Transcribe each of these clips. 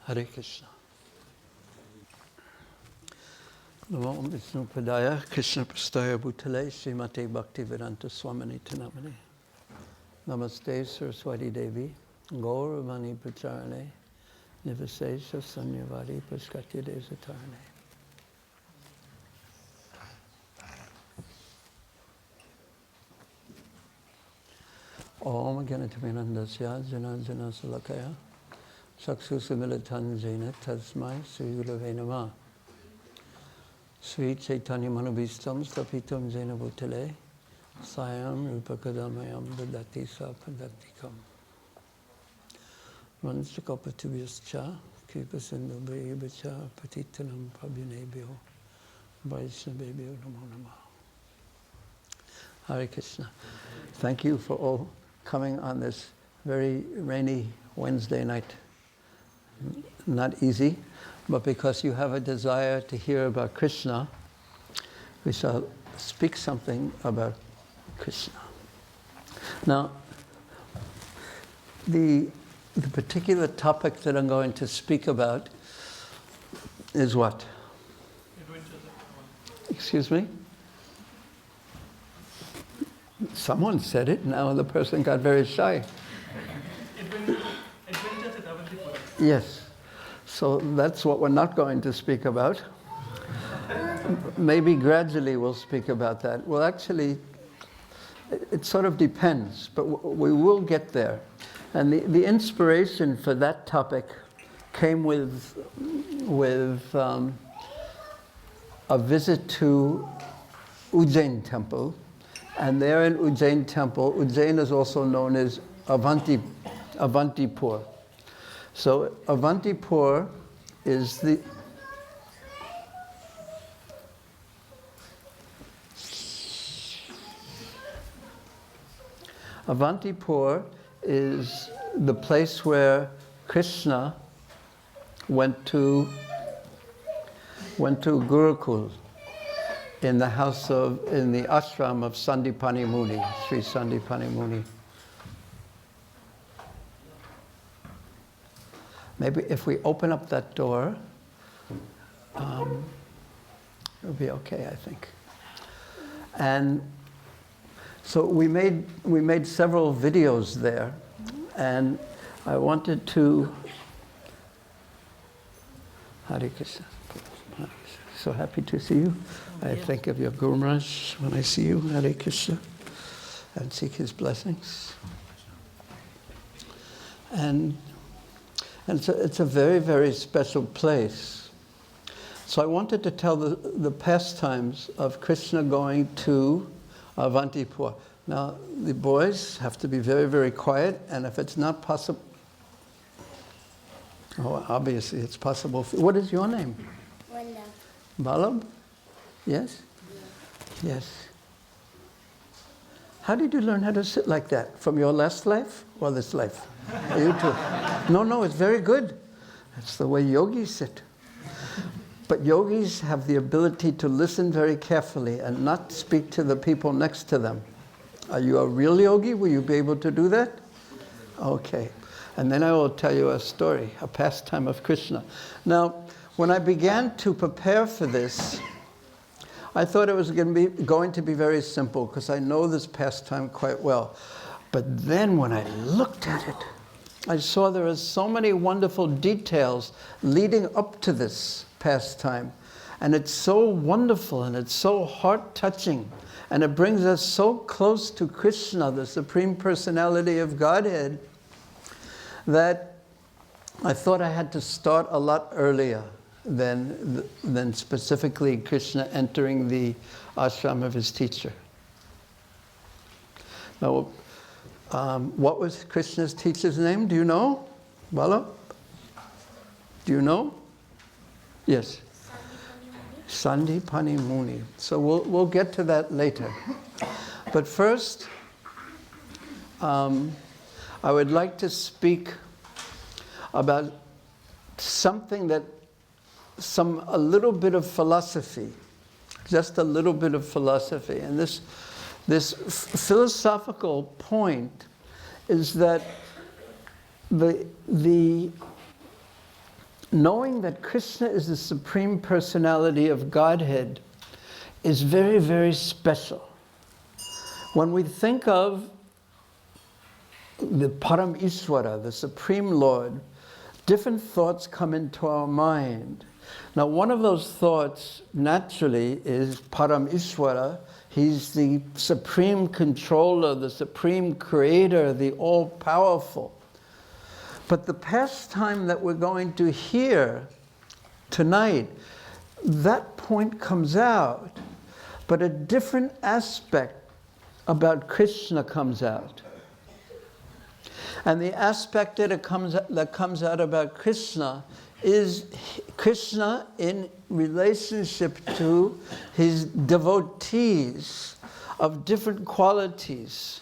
Hare Krishna. Namo Vishnu Padaya Krishna Prastaya Bhutale Śrīmate Bhaktivedanta Swami Namane. Namaste Saraswati Devi Gauravani Pracharane Nivasesha Sanyavari Paskatya Desatarane. Om Ganataminandasya Jananjana Salakaya Saksusamilitanjena Tasmai Sri Gurave Namah. Sri Chaitanya Manubhistam Stapitam Jena Bhutale Sayam Rupakadamayam Dadati Sapadantikam Manchakopatubhyascha Kripasindhu Bhayibhacha Patitanam Prabhunebhyo Vaishnavebhyo Namo Namah. Hare Krishna. Thank you for all coming on this very rainy Wednesday night. Not easy, but because you have a desire to hear about Krishna, we shall speak something about Krishna. Now, the particular topic that I'm going to speak about is what? Excuse me? Someone said it, now the person got very shy. Adventures at Avantipura. Yes. So that's what we're not going to speak about. Maybe gradually we'll speak about that. Well, actually, it sort of depends, but we will get there. And the inspiration for that topic came with a visit to Ujjain temple. And there in Ujjain temple, Ujjain is also known as Avantipura. So Avantipura is the place where Krishna went to Gurukul in the ashram of Sandipani Muni, Sri Sandipani Muni. Maybe if we open up that door, it'll be okay, I think. And so we made several videos there, and I wanted to. Hare Krishna. So happy to see you. I think of your Guru Maharaj when I see you, Hare Krishna, and seek his blessings. And it's a very, very special place. So I wanted to tell the pastimes of Krishna going to Avantipura. Now, the boys have to be very, very quiet, and if it's not possible, obviously it's possible. What is your name? Wanda. Barham? Yes? Yes. How did you learn how to sit like that? From your last life or this life? You too. No, it's very good. That's the way yogis sit. But yogis have the ability to listen very carefully and not speak to the people next to them. Are you a real yogi? Will you be able to do that? Okay. And then I will tell you a story, a pastime of Krishna. Now, when I began to prepare for this, I thought it was going to be very simple because I know this pastime quite well. But then when I looked at it, I saw there are so many wonderful details leading up to this pastime. And it's so wonderful and it's so heart-touching. And it brings us so close to Krishna, the Supreme Personality of Godhead, that I thought I had to start a lot earlier than specifically Krishna entering the ashram of his teacher. Now, what was Krishna's teacher's name? Do you know? Bala? Do you know? Yes. Sandipani Muni. So we'll get to that later. But first, I would like to speak about something a little bit of philosophy, just a little bit of philosophy. And this philosophical point is that the knowing that Krishna is the Supreme Personality of Godhead is very, very special. When we think of the Param Ishvara, the Supreme Lord, different thoughts come into our mind. Now, one of those thoughts, naturally, is Param Ishvara. He's the Supreme Controller, the Supreme Creator, the All-Powerful. But the pastime that we're going to hear tonight, that point comes out, but a different aspect about Krishna comes out. And the aspect that comes out about Krishna is Krishna in relationship to his devotees of different qualities.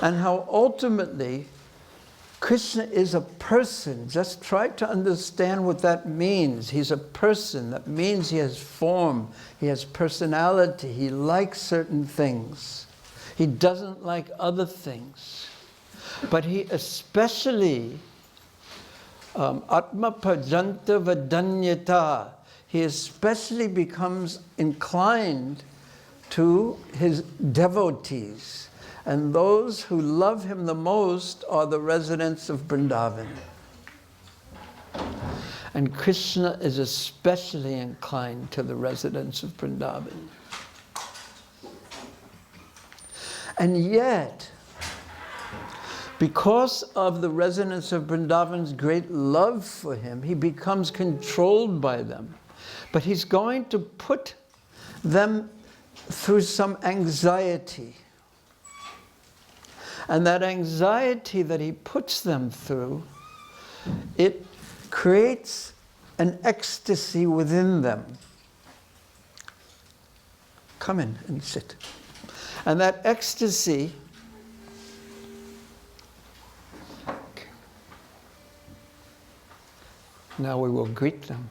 And how ultimately Krishna is a person. Just try to understand what that means. He's a person. That means he has form, he has personality, he likes certain things. He doesn't like other things. But he especially, Atma Pajanta Vadanyata, he especially becomes inclined to his devotees. And those who love him the most are the residents of Vrindavan. And Krishna is especially inclined to the residents of Vrindavan. And yet, because of the residents of Vrindavan's great love for him, he becomes controlled by them. But he's going to put them through some anxiety. And that anxiety that he puts them through, it creates an ecstasy within them. Come in and sit. And that ecstasy now we will greet them.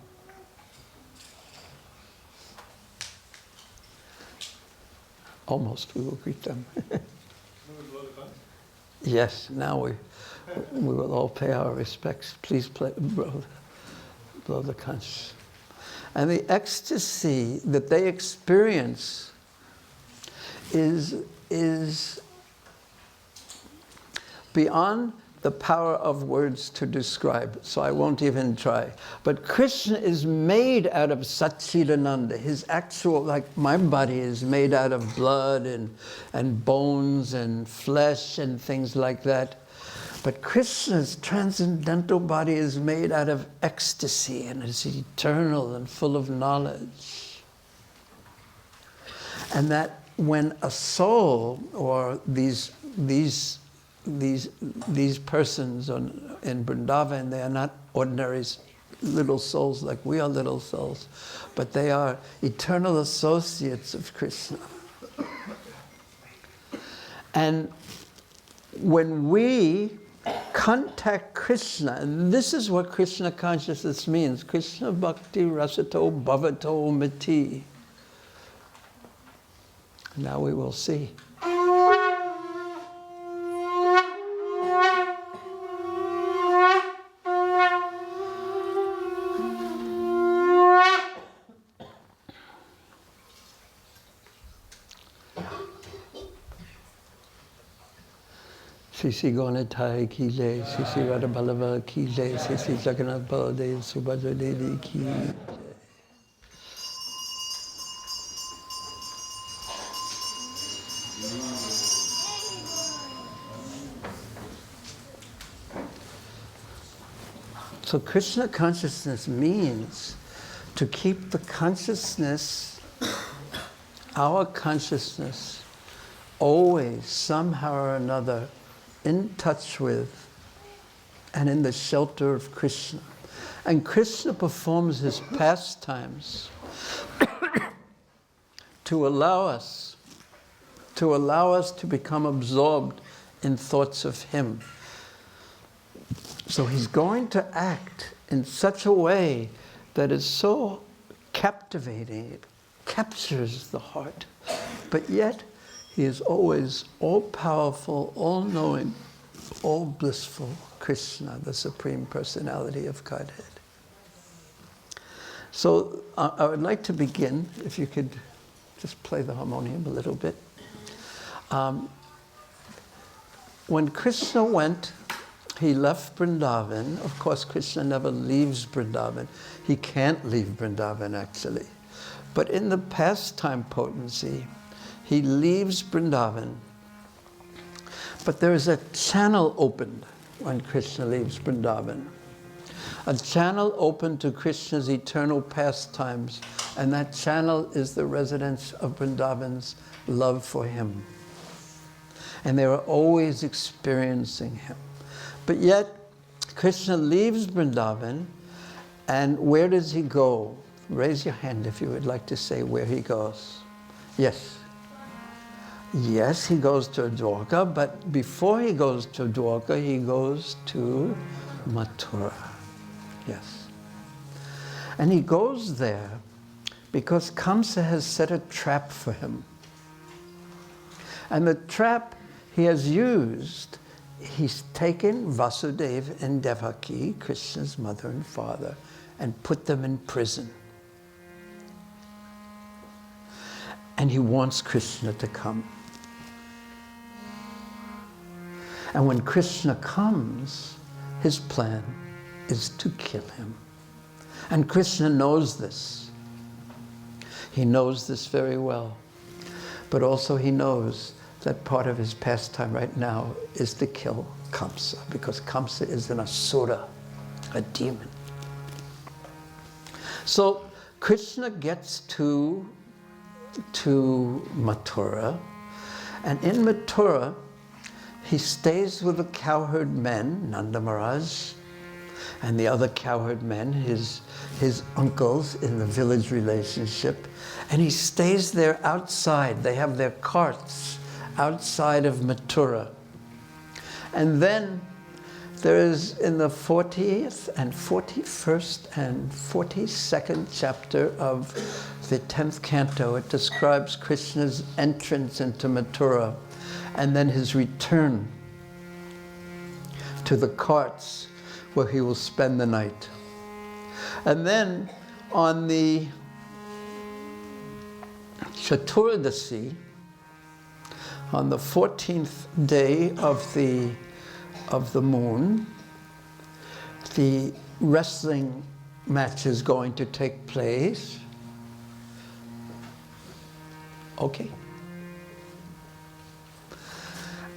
Almost we will greet them. Yes, now we will all pay our respects. Please blow the conch. And the ecstasy that they experience is beyond the power of words to describe, so I won't even try. But Krishna is made out of Satchidananda. His actual, like my body is made out of blood and bones and flesh and things like that. But Krishna's transcendental body is made out of ecstasy and is eternal and full of knowledge. And that when a soul or these persons in Vrindavan, they are not ordinary little souls like we are little souls, but they are eternal associates of Krishna. And when we contact Krishna, and this is what Krishna consciousness means, Krishna Bhakti Rasato Bhavato Mati. Now we will see. Sisi Gonatai ki jai, Sisi Radha Ballava ki jai, Sisi Jagannath Baladev Subhadra Devi ki jai. So Krishna consciousness means to keep the consciousness, our consciousness, always somehow or another in touch with and in the shelter of Krishna. And Krishna performs his pastimes to allow us to become absorbed in thoughts of him. So he's going to act in such a way that is so captivating, it captures the heart, but yet he is always all-powerful, all-knowing, all-blissful Krishna, the Supreme Personality of Godhead. So I would like to begin, if you could just play the harmonium a little bit. When Krishna went, he left Vrindavan. Of course, Krishna never leaves Vrindavan. He can't leave Vrindavan, actually. But in the pastime potency, he leaves Vrindavan. But there is a channel opened when Krishna leaves Vrindavan. A channel open to Krishna's eternal pastimes, and that channel is the residence of Vrindavan's love for him. And they were always experiencing him. But yet, Krishna leaves Vrindavan, and where does he go? Raise your hand if you would like to say where he goes. Yes. Yes, he goes to Dwarka, but before he goes to Dwarka, he goes to Mathura. Yes. And he goes there because Kamsa has set a trap for him. And the trap he has used, he's taken Vasudeva and Devaki, Krishna's mother and father, and put them in prison. And he wants Krishna to come. And when Krishna comes, his plan is to kill him. And Krishna knows this. He knows this very well. But also he knows that part of his pastime right now is to kill Kamsa, because Kamsa is an asura, a demon. So Krishna gets to Mathura, and in Mathura, he stays with the cowherd men, Nanda Maharaj, and the other cowherd men, his uncles in the village relationship, and he stays there outside. They have their carts outside of Mathura. And then there is, in the 40th and 41st and 42nd chapter of the 10th canto, it describes Krishna's entrance into Mathura and then his return to the carts where he will spend the night. And then on the Chaturdasi, on the 14th day of the moon, the wrestling match is going to take place. Okay.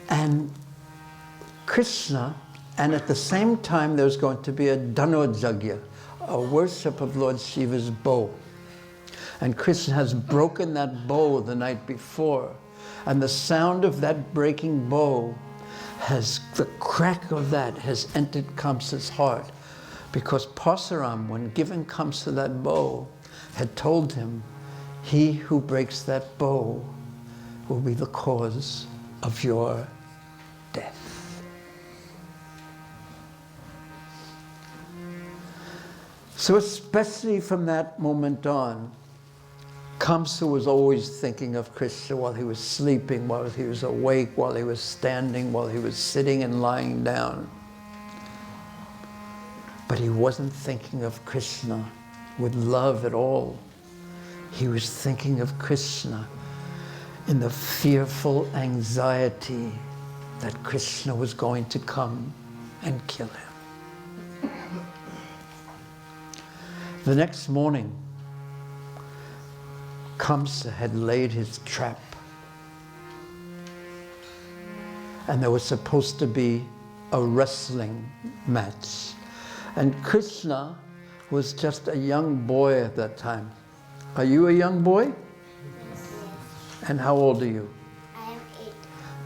And Krishna, and at the same time there's going to be a Dhanojagya, a worship of Lord Shiva's bow. And Krishna has broken that bow the night before. And the sound of that breaking bow the crack of that has entered Kamsa's heart. Because Parsuram, when giving Kamsa that bow, had told him, he who breaks that bow will be the cause of your death. So especially from that moment on, Kamsa was always thinking of Krishna while he was sleeping, while he was awake, while he was standing, while he was sitting and lying down. But he wasn't thinking of Krishna with love at all. He was thinking of Krishna in the fearful anxiety that Krishna was going to come and kill him. The next morning, Kamsa had laid his trap. And there was supposed to be a wrestling match. And Krishna was just a young boy at that time. Are you a young boy? And how old are you? I am 8.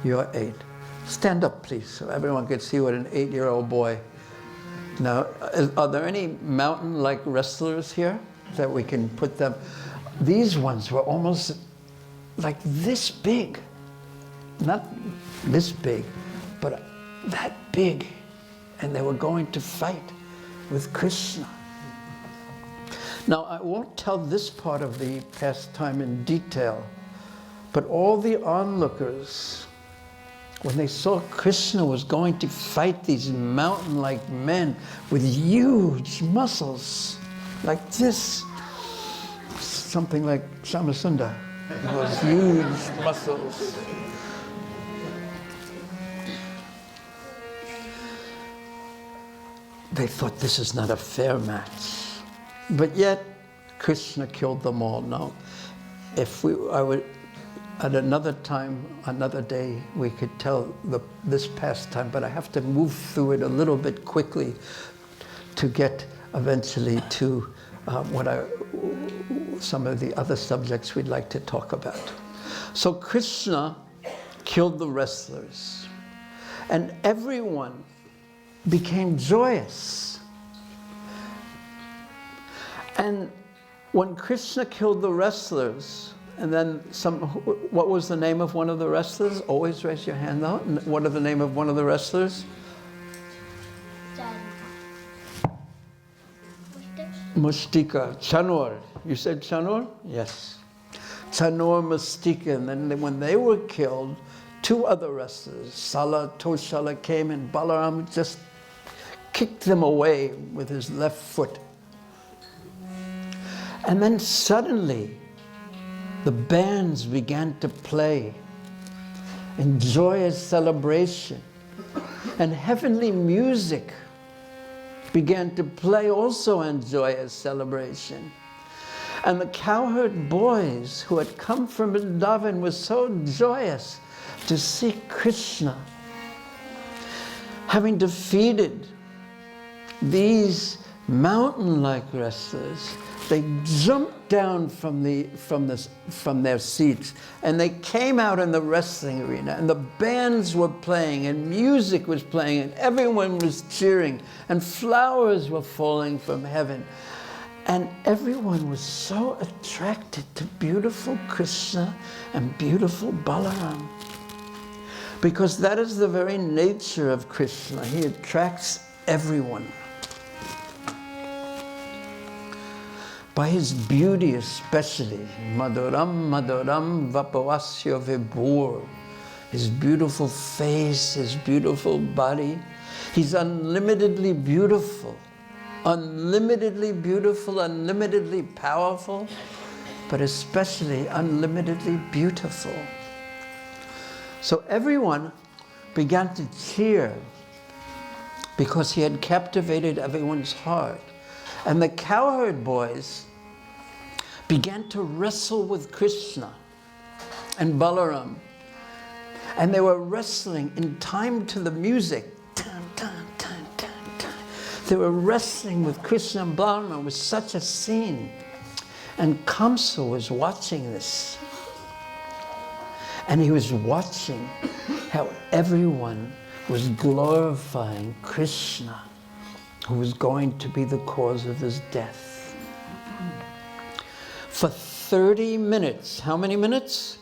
You're 8. Stand up, please, so everyone can see what an 8-year-old boy. Now, are there any mountain-like wrestlers here that we can put them? These ones were almost like this big. Not this big, but that big. And they were going to fight with Krishna. Now, I won't tell this part of the pastime in detail, but all the onlookers, when they saw Krishna was going to fight these mountain-like men with huge muscles, like this, something like Samasunda, those huge muscles. They thought this is not a fair match. But yet, Krishna killed them all. Now, if I would, at another time, another day, we could tell this pastime, but I have to move through it a little bit quickly to get eventually to some of the other subjects we'd like to talk about. So Krishna killed the wrestlers, and everyone became joyous. And when Krishna killed the wrestlers, and then what was the name of one of the wrestlers? Always raise your hand out. What is the name of one of the wrestlers? Mustika. Chanor. You said Chanor? Yes. Chanor, Mustika. And then when they were killed, 2 other wrestlers, Sala, Toshala, came, and Balaram just kicked them away with his left foot. And then suddenly, the bands began to play in joyous celebration. And heavenly music began to play also in joyous celebration. And the cowherd boys who had come from Vrindavan were so joyous to see Krishna. Having defeated these mountain-like wrestlers, they jumped down from their seats, and they came out in the wrestling arena, and the bands were playing, and music was playing, and everyone was cheering, and flowers were falling from heaven. And everyone was so attracted to beautiful Krishna and beautiful Balaram, because that is the very nature of Krishna. He attracts everyone. By his beauty especially, Maduram Maduram Vapavasya Vibhur, his beautiful face, his beautiful body. He's unlimitedly beautiful, unlimitedly powerful, but especially unlimitedly beautiful. So everyone began to cheer because he had captivated everyone's heart. And the cowherd boys began to wrestle with Krishna and Balaram. And they were wrestling in time to the music. Tan, tan, tan, tan, tan. They were wrestling with Krishna and Balaram. It was such a scene. And Kamsa was watching this. And he was watching how everyone was glorifying Krishna, who was going to be the cause of his death. For 30 minutes, how many minutes?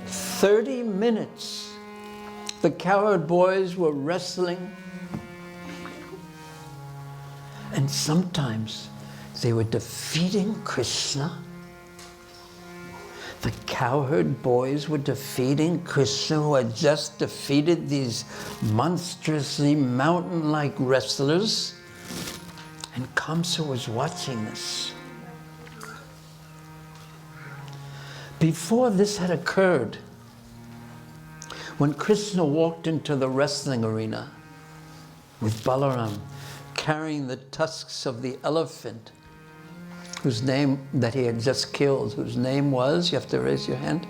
30 minutes. The cowherd boys were wrestling. And sometimes they were defeating Krishna. The cowherd boys were defeating Krishna, who had just defeated these monstrously mountain-like wrestlers. And Kamsa was watching this. Before this had occurred, when Krishna walked into the wrestling arena with Balaram, carrying the tusks of the elephant, whose name that he had just killed, whose name was, you have to raise your hand.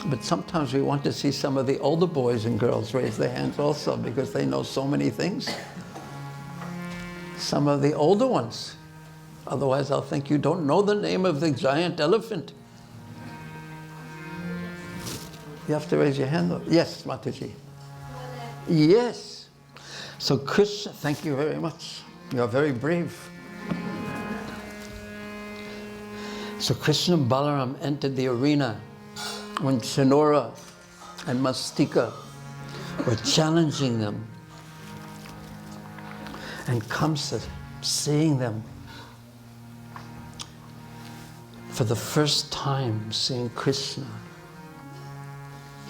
But sometimes we want to see some of the older boys and girls raise their hands also, because they know so many things. some of the older ones. Otherwise, I'll think you don't know the name of the giant elephant. You have to raise your hand. Yes, Mataji. Yes. So Krishna, thank you very much. You are very brave. So Krishna and Balaram entered the arena when Chinora and Mastika were challenging them. And Kamsa, seeing them, for the first time seeing Krishna,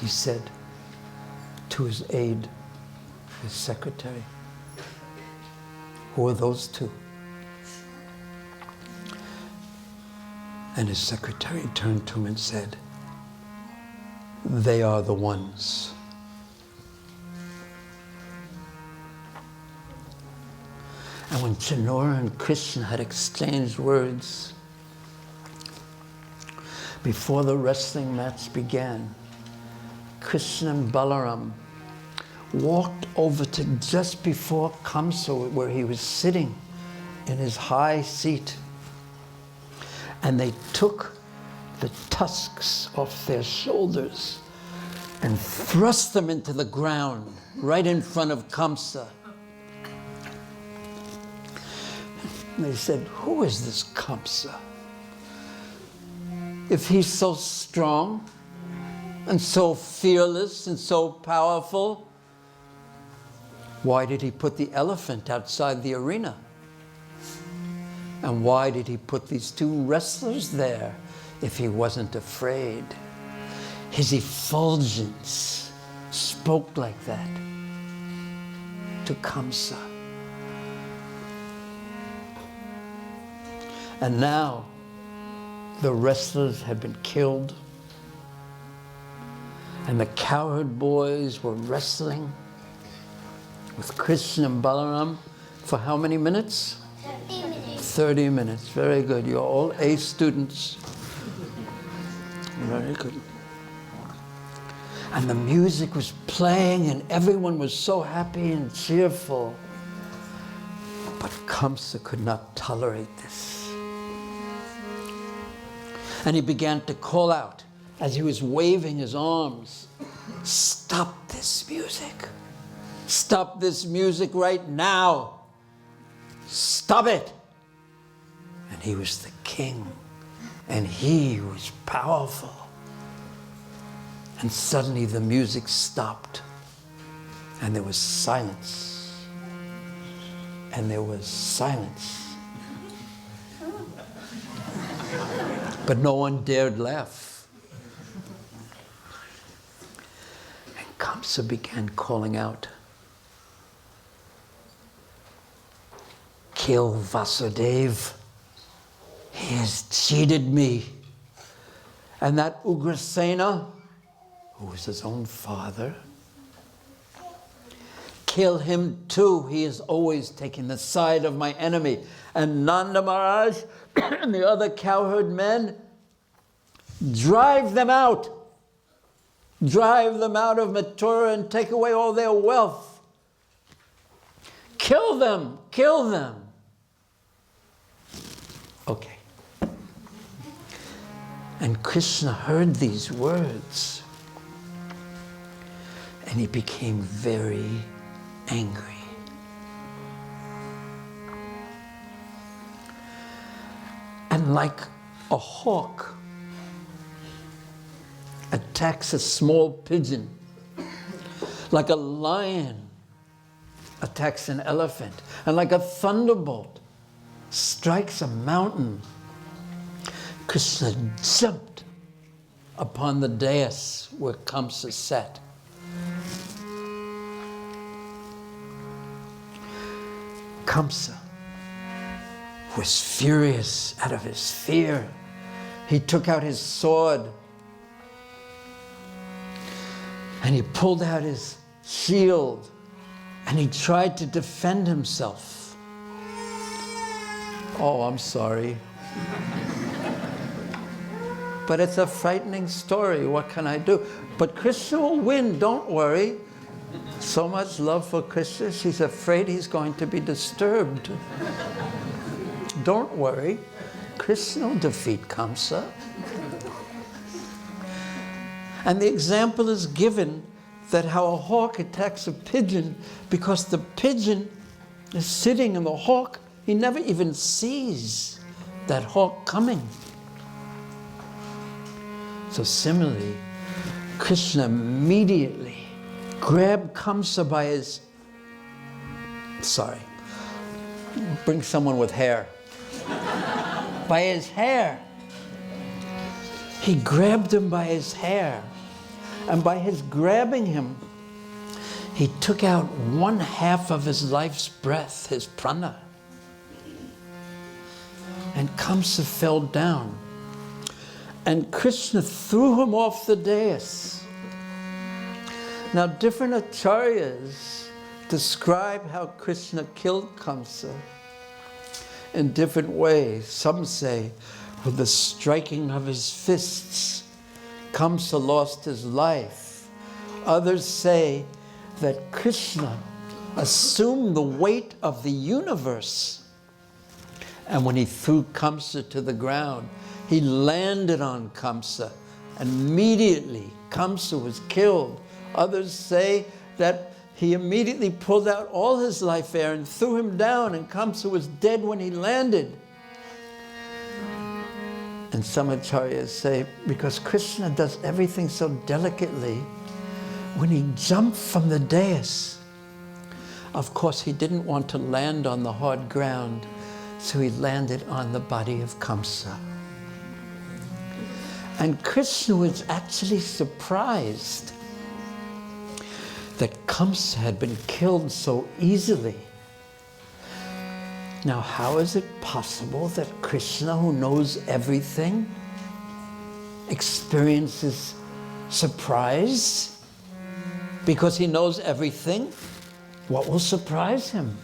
he said to his aide, his secretary, "Who are those two?" And his secretary turned to him and said, "They are the ones." And when Chinora and Krishna had exchanged words, before the wrestling match began, Krishna and Balaram walked over to just before Kamsa, where he was sitting in his high seat. And they took the tusks off their shoulders and thrust them into the ground right in front of Kamsa. And they said, "Who is this Kamsa? If he's so strong and so fearless and so powerful, why did he put the elephant outside the arena? And why did he put these two wrestlers there if he wasn't afraid?" His effulgence spoke like that to Kamsa. And now the wrestlers had been killed, and the cowherd boys were wrestling with Krishna and Balaram for how many minutes? 30 minutes. 30 minutes. Very good. You're all A students. Very good. And the music was playing, and everyone was so happy and cheerful. But Kamsa could not tolerate this. And he began to call out as he was waving his arms, "Stop this music. Stop this music right now. Stop it." And he was the king, and he was powerful. And suddenly the music stopped, and there was silence. And there was silence. But no one dared laugh. And Kamsa began calling out, "Kill Vasudeva. He has cheated me. And that Ugrasena, who was his own father, kill him too. He is always taking the side of my enemy. And Nanda Maharaj and the other cowherd men, drive them out. Drive them out of Mathura and take away all their wealth. Kill them, kill them." Okay. And Krishna heard these words, and he became very angry. And like a hawk attacks a small pigeon, like a lion attacks an elephant, and like a thunderbolt strikes a mountain, Krishna jumped upon the dais where Kamsa sat. Kamsa was furious out of his fear. He took out his sword and he pulled out his shield and he tried to defend himself. Oh, I'm sorry. But it's a frightening story. What can I do? But Krishna will win, don't worry. So much love for Krishna, she's afraid he's going to be disturbed. Don't worry, Krishna will defeat Kamsa. And the example is given that how a hawk attacks a pigeon because the pigeon is sitting and the hawk, he never even sees that hawk coming. So similarly, Krishna immediately grabbed Kamsa by his, bring someone with hair. By his hair. He grabbed him by his hair. And by his grabbing him, he took out 1/2 of his life's breath, his prana. And Kamsa fell down. And Krishna threw him off the dais. Now, different acharyas describe how Krishna killed Kamsa in different ways. Some say with the striking of his fists, Kamsa lost his life. Others say that Krishna assumed the weight of the universe. And when he threw Kamsa to the ground, he landed on Kamsa. And immediately, Kamsa was killed. Others say that he immediately pulled out all his life air and threw him down, and Kamsa was dead when he landed. And some acharyas say, because Krishna does everything so delicately, when he jumped from the dais, of course he didn't want to land on the hard ground, so he landed on the body of Kamsa. And Krishna was actually surprised that Kamsa had been killed so easily. Now, how is it possible that Krishna, who knows everything, experiences surprise? Because he knows everything, what will surprise him?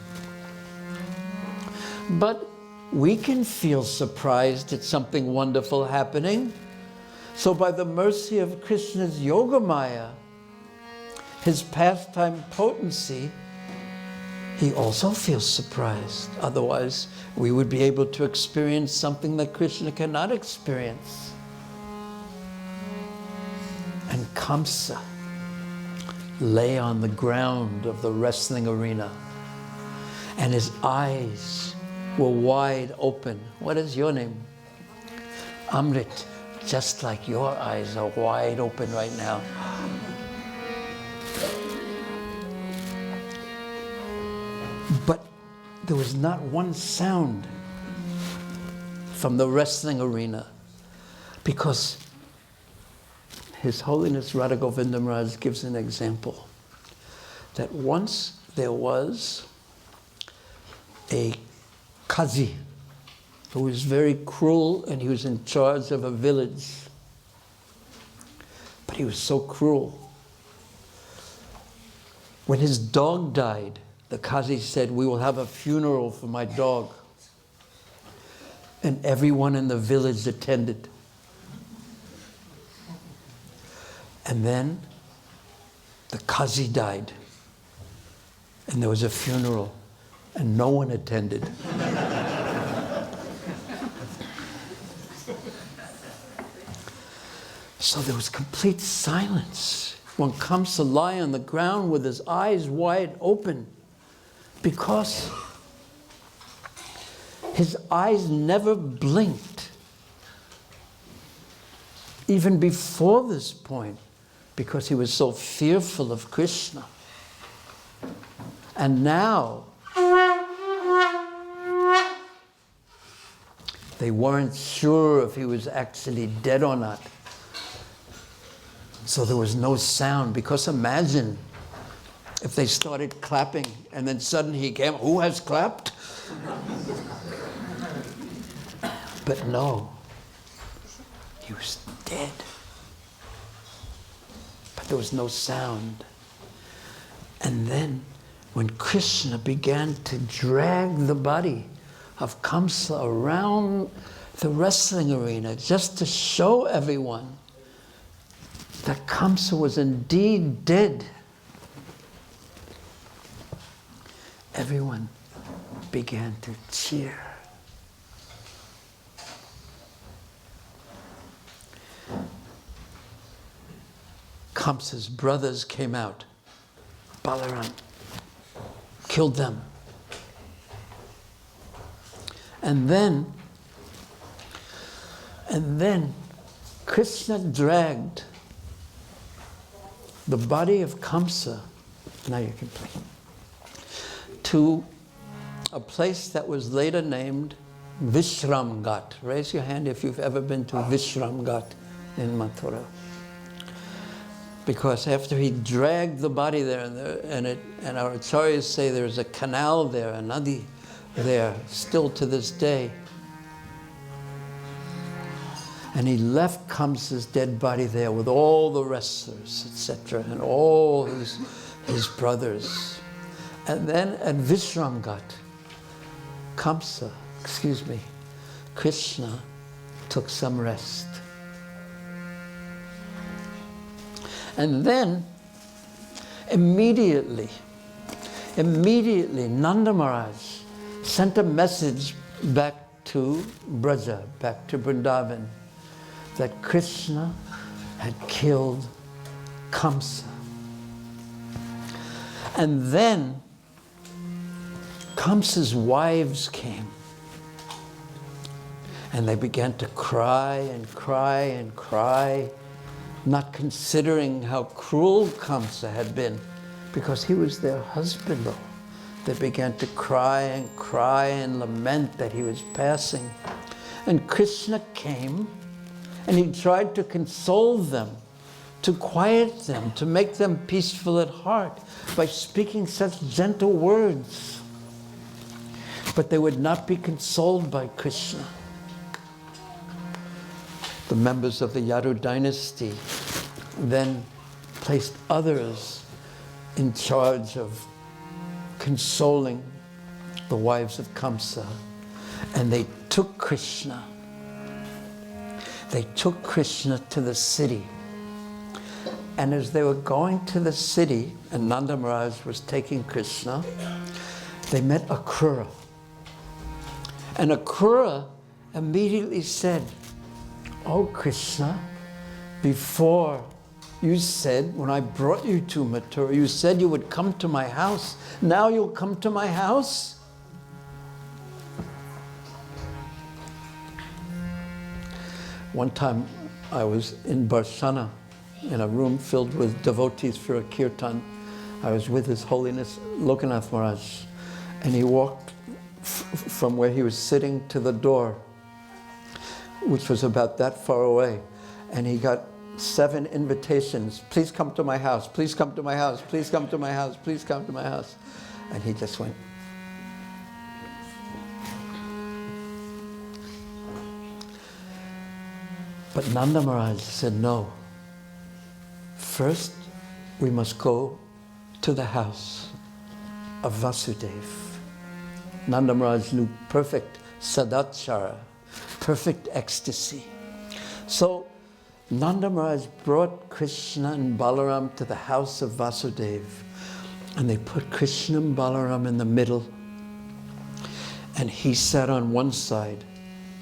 But we can feel surprised at something wonderful happening. So by the mercy of Krishna's Yogamaya, his pastime potency, he also feels surprised. Otherwise, we would be able to experience something that Krishna cannot experience. And Kamsa lay on the ground of the wrestling arena, and his eyes were wide open. What is your name? Amrit, just like your eyes are wide open right now. But there was not one sound from the wrestling arena, because His Holiness Radha Govinda Maharaj gives an example that once there was a Qazi who was very cruel, and he was in charge of a village. But he was so cruel. When his dog died, the Qazi said, "We will have a funeral for my dog." And everyone in the village attended. And then the Qazi died, and there was a funeral, and no one attended. So there was complete silence. One comes to lie on the ground with his eyes wide open, because his eyes never blinked, even before this point, because he was so fearful of Krishna. And now, they weren't sure if he was actually dead or not. So there was no sound, because imagine if they started clapping and then suddenly he came, "Who has clapped?" But no, he was dead. But there was no sound. And then when Krishna began to drag the body of Kamsa around the wrestling arena just to show everyone that Kamsa was indeed dead, everyone began to cheer. Kamsa's brothers came out. Balaram killed them. And then Krishna dragged the body of Kamsa, now you can play, to a place that was later named Vishram Ghat. Raise your hand if you've ever been to Vishram Ghat in Mathura. Because after he dragged the body there, and our acharyas say there's a canal there, a nadi there, still to this day. And he left Kamsa's dead body there with all the wrestlers, etc., and all his brothers. And then at Vishram Ghat, Krishna took some rest. And then, immediately, Nanda Maharaj sent a message back to Braja, back to Vrindavan, that Krishna had killed Kamsa. And then Kamsa's wives came. And they began to cry and cry and cry, not considering how cruel Kamsa had been, because he was their husband. They began to cry and lament that he was passing. And Krishna came, and he tried to console them, to quiet them, to make them peaceful at heart by speaking such gentle words. But they would not be consoled by Krishna. The members of the Yadu dynasty then placed others in charge of consoling the wives of Kamsa. And they took Krishna. They took Krishna to the city. And as they were going to the city, and Nanda Maharaj was taking Krishna, they met Akrura. And Akrura immediately said, "Oh Krishna, before you said, when I brought you to Mathura, you said you would come to my house. Now you'll come to my house?" One time I was in Barshana, in a room filled with devotees for a kirtan. I was with His Holiness Lokanath Maharaj, and he walked from where he was sitting to the door, which was about that far away, and he got 7 invitations. "Please come to my house, please come to my house, please come to my house, please come to my house." And he just went. But Nanda Maharaj said, "No. First, we must go to the house of Vasudeva." Nanda Maharaj knew perfect sadachara, perfect ecstasy. So Nanda Maharaj brought Krishna and Balaram to the house of Vasudeva, and they put Krishna and Balaram in the middle, and he sat on one side,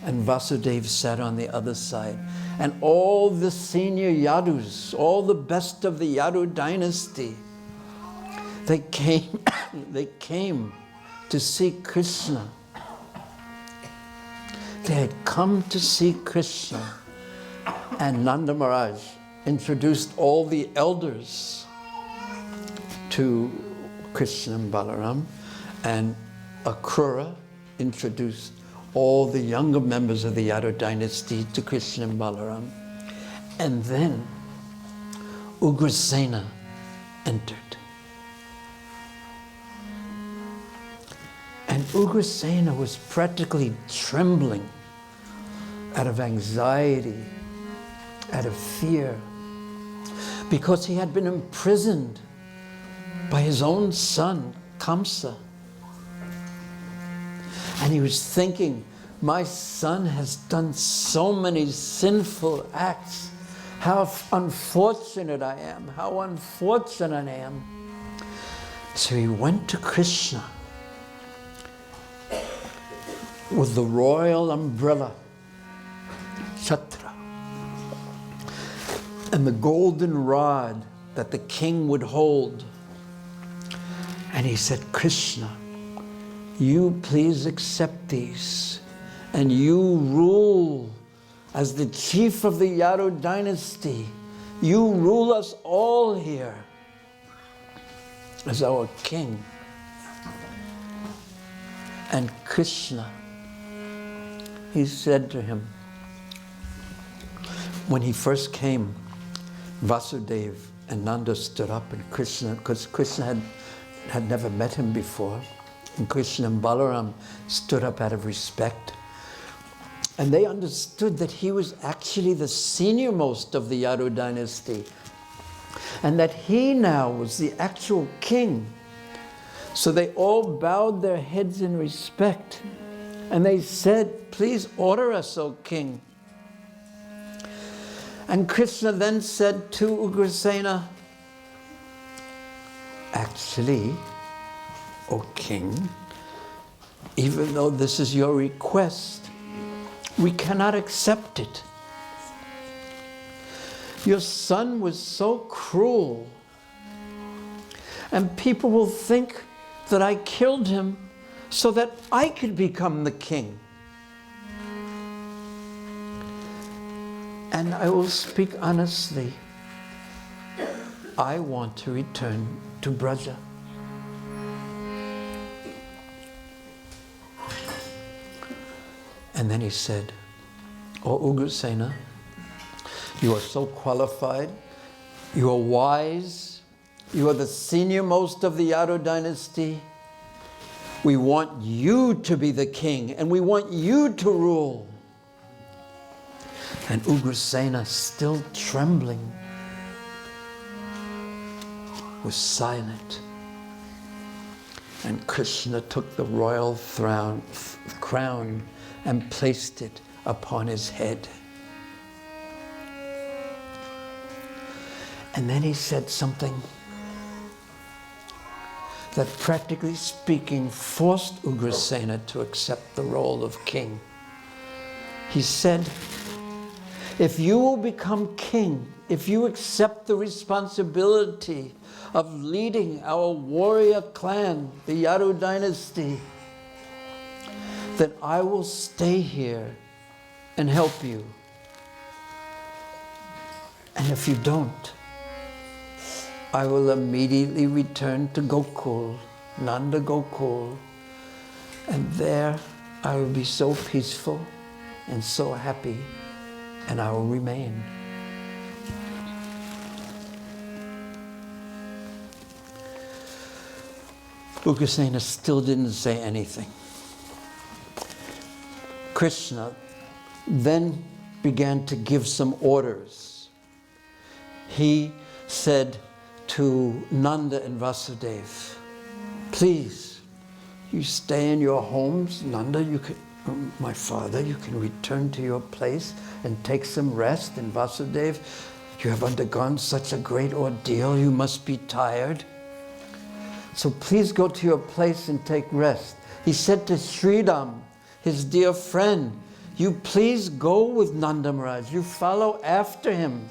and Vasudeva sat on the other side. And all the senior Yadus, all the best of the Yadu dynasty, they came to see Krishna. They had come to see Krishna. And Nanda Maharaj introduced all the elders to Krishna and Balaram, and Akrura introduced all the younger members of the Yadu dynasty to Krishna and Balaram. And then Ugrasena entered. And Ugrasena was practically trembling out of anxiety, out of fear, because he had been imprisoned by his own son, Kamsa. And he was thinking, my son has done so many sinful acts. How unfortunate I am, how unfortunate I am. So he went to Krishna with the royal umbrella, Chhatra, and the golden rod that the king would hold. And he said, Krishna, you please accept these, and you rule as the chief of the Yadu dynasty. You rule us all here as our king. And Krishna, he said to him, when he first came, Vasudeva and Nanda stood up, and Krishna, because Krishna had never met him before, and Krishna and Balaram stood up out of respect. And they understood that he was actually the senior-most of the Yadu dynasty, and that he now was the actual king. So they all bowed their heads in respect, and they said, please order us, O king. And Krishna then said to Ugrasena, actually, O king, even though this is your request, we cannot accept it. Your son was so cruel, and people will think that I killed him so that I could become the king. And I will speak honestly. I want to return to Braja. And then he said, O Ugrasena, you are so qualified, you are wise, you are the senior-most of the Yadu dynasty. We want you to be the king, and we want you to rule. And Ugrasena, still trembling, was silent. And Krishna took the royal crown and placed it upon his head. And then he said something that, practically speaking, forced Ugrasena to accept the role of king. He said, if you will become king, if you accept the responsibility of leading our warrior clan, the Yadu dynasty, then I will stay here and help you. And if you don't, I will immediately return to Gokul, Nanda Gokul, and there I will be so peaceful and so happy, and I will remain. Ugrasena still didn't say anything. Krishna then began to give some orders. He said to Nanda and Vasudeva, please, you stay in your homes. Nanda, you can, my father, you can return to your place and take some rest. And Vasudeva, you have undergone such a great ordeal, you must be tired. So please go to your place and take rest. He said to Sridham, his dear friend, you please go with Nanda Maharaj. You follow after him.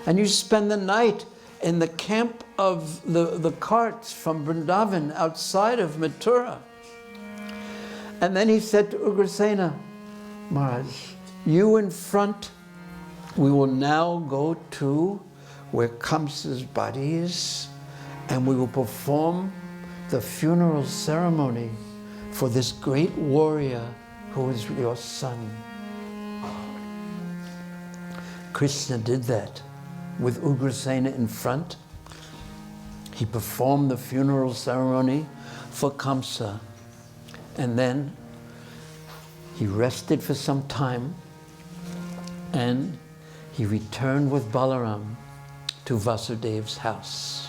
And you spend the night in the camp of the carts from Vrindavan outside of Mathura. And then he said to Ugrasena, Maharaj, you in front, we will now go to where Kamsa's body is, and we will perform the funeral ceremony for this great warrior who is your son. Krishna did that with Ugrasena in front. He performed the funeral ceremony for Kamsa, and then he rested for some time, and he returned with Balaram to Vasudeva's house.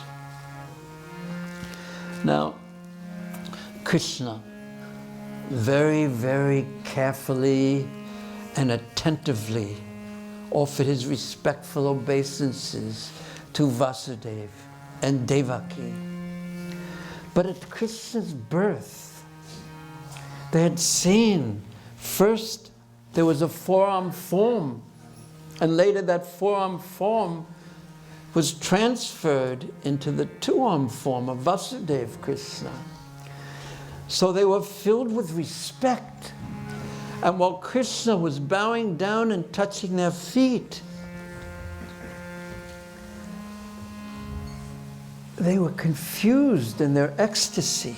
Now, Krishna very, very carefully and attentively offered his respectful obeisances to Vasudeva and Devaki. But at Krishna's birth, They had seen, first there was a four-arm form, and later that four-arm form was transferred into the two-arm form of Vasudeva Krishna. So they were filled with respect. And while Krishna was bowing down and touching their feet, they were confused in their ecstasy.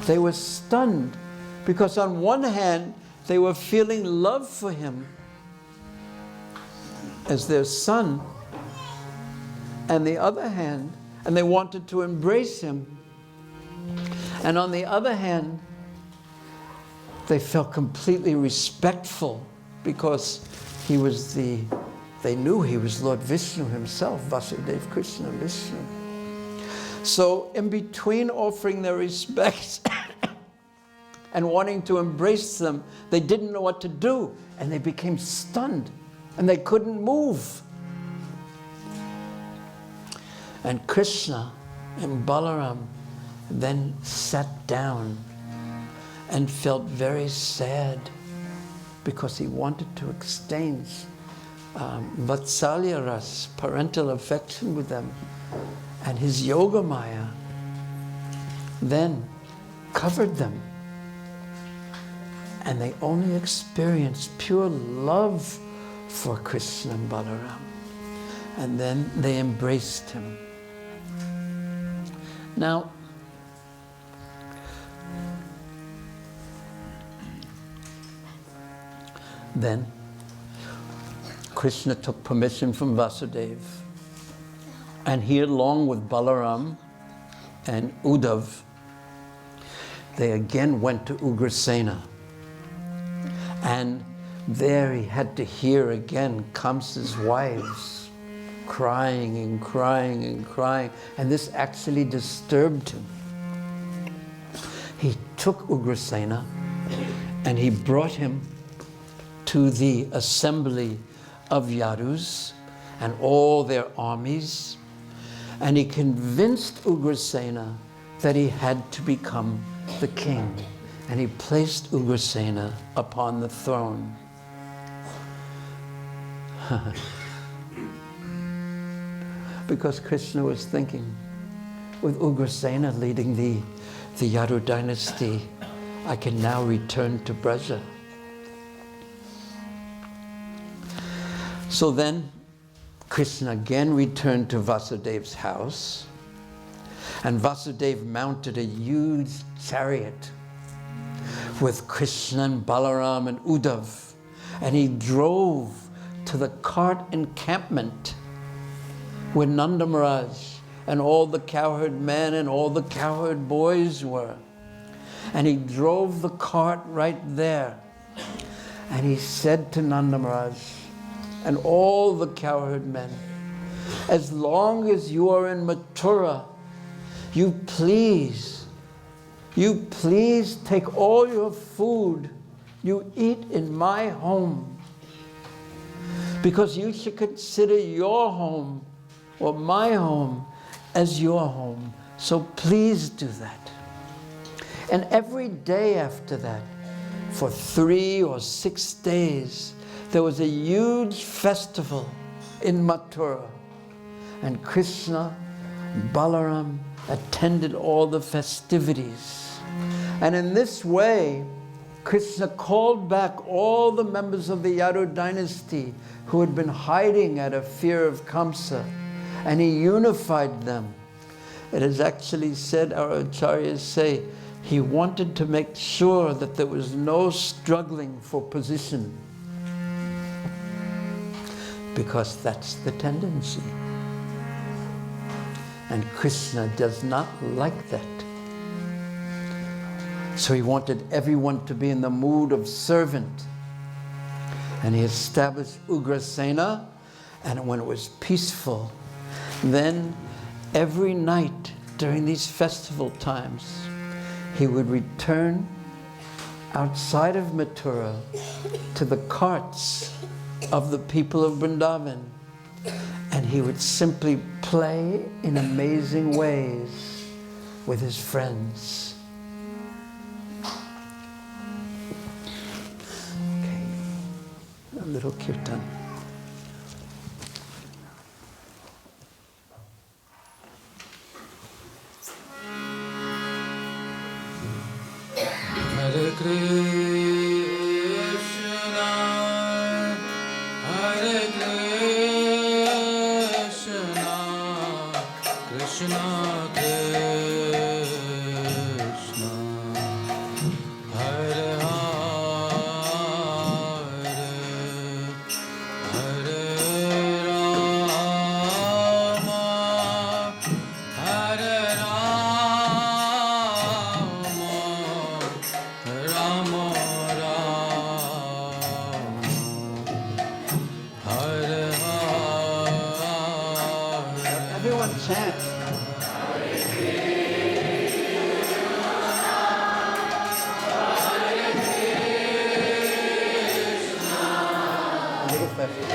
They were stunned because on one hand, they were feeling love for him as their son, and the other hand, and they wanted to embrace him. And on the other hand, they felt completely respectful because he was they knew he was Lord Vishnu himself, Vasudeva Krishna Vishnu. So in between offering their respects and wanting to embrace them, they didn't know what to do, and they became stunned, and they couldn't move. And Krishna and Balaram then sat down and felt very sad because he wanted to exchange Vatsalya Ras, parental affection with them. And his Yoga Maya then covered them. And they only experienced pure love for Krishna and Balaram. And then they embraced him. Now, then Krishna took permission from Vasudeva, and he, along with Balaram and Uddhav, they again went to Ugrasena. And there he had to hear again Kamsa's wives crying and crying and crying, and this actually disturbed him. He took Ugrasena and he brought him to the assembly of Yadus and all their armies, and he convinced Ugrasena that he had to become the king, and he placed Ugrasena upon the throne. Because Krishna was thinking, with Ugrasena leading the Yadu dynasty, I can now return to Braja. So then Krishna again returned to Vasudeva's house, and Vasudeva mounted a huge chariot with Krishna and Balaram and Uddhav, and he drove to the cart encampment where Nanda Maharaj and all the cowherd men and all the cowherd boys were. And he drove the cart right there. And he said to Nanda Maharaj and all the cowherd men, as long as you are in Mathura, you please take all your food you eat in my home, because you should consider your home or my home as your home. So please do that. And every day after that, for 3 or 6 days, there was a huge festival in Mathura. And Krishna and Balaram attended all the festivities. And in this way, Krishna called back all the members of the Yadu dynasty who had been hiding out of fear of Kamsa, and he unified them. It is actually said, our acharyas say, he wanted to make sure that there was no struggling for position, because that's the tendency. And Krishna does not like that. So he wanted everyone to be in the mood of servant. And he established Ugrasena, and when it was peaceful, then every night during these festival times, he would return outside of Mathura to the carts of the people of Vrindavan, and he would simply play in amazing ways with his friends. little kirtan. Hare Krishna, Hare Krishna, Krishna Krishna, Hare Hare, Hare Rama, Hare Rama, Rama Rama, Hare Hare. Everyone chant. A little faster.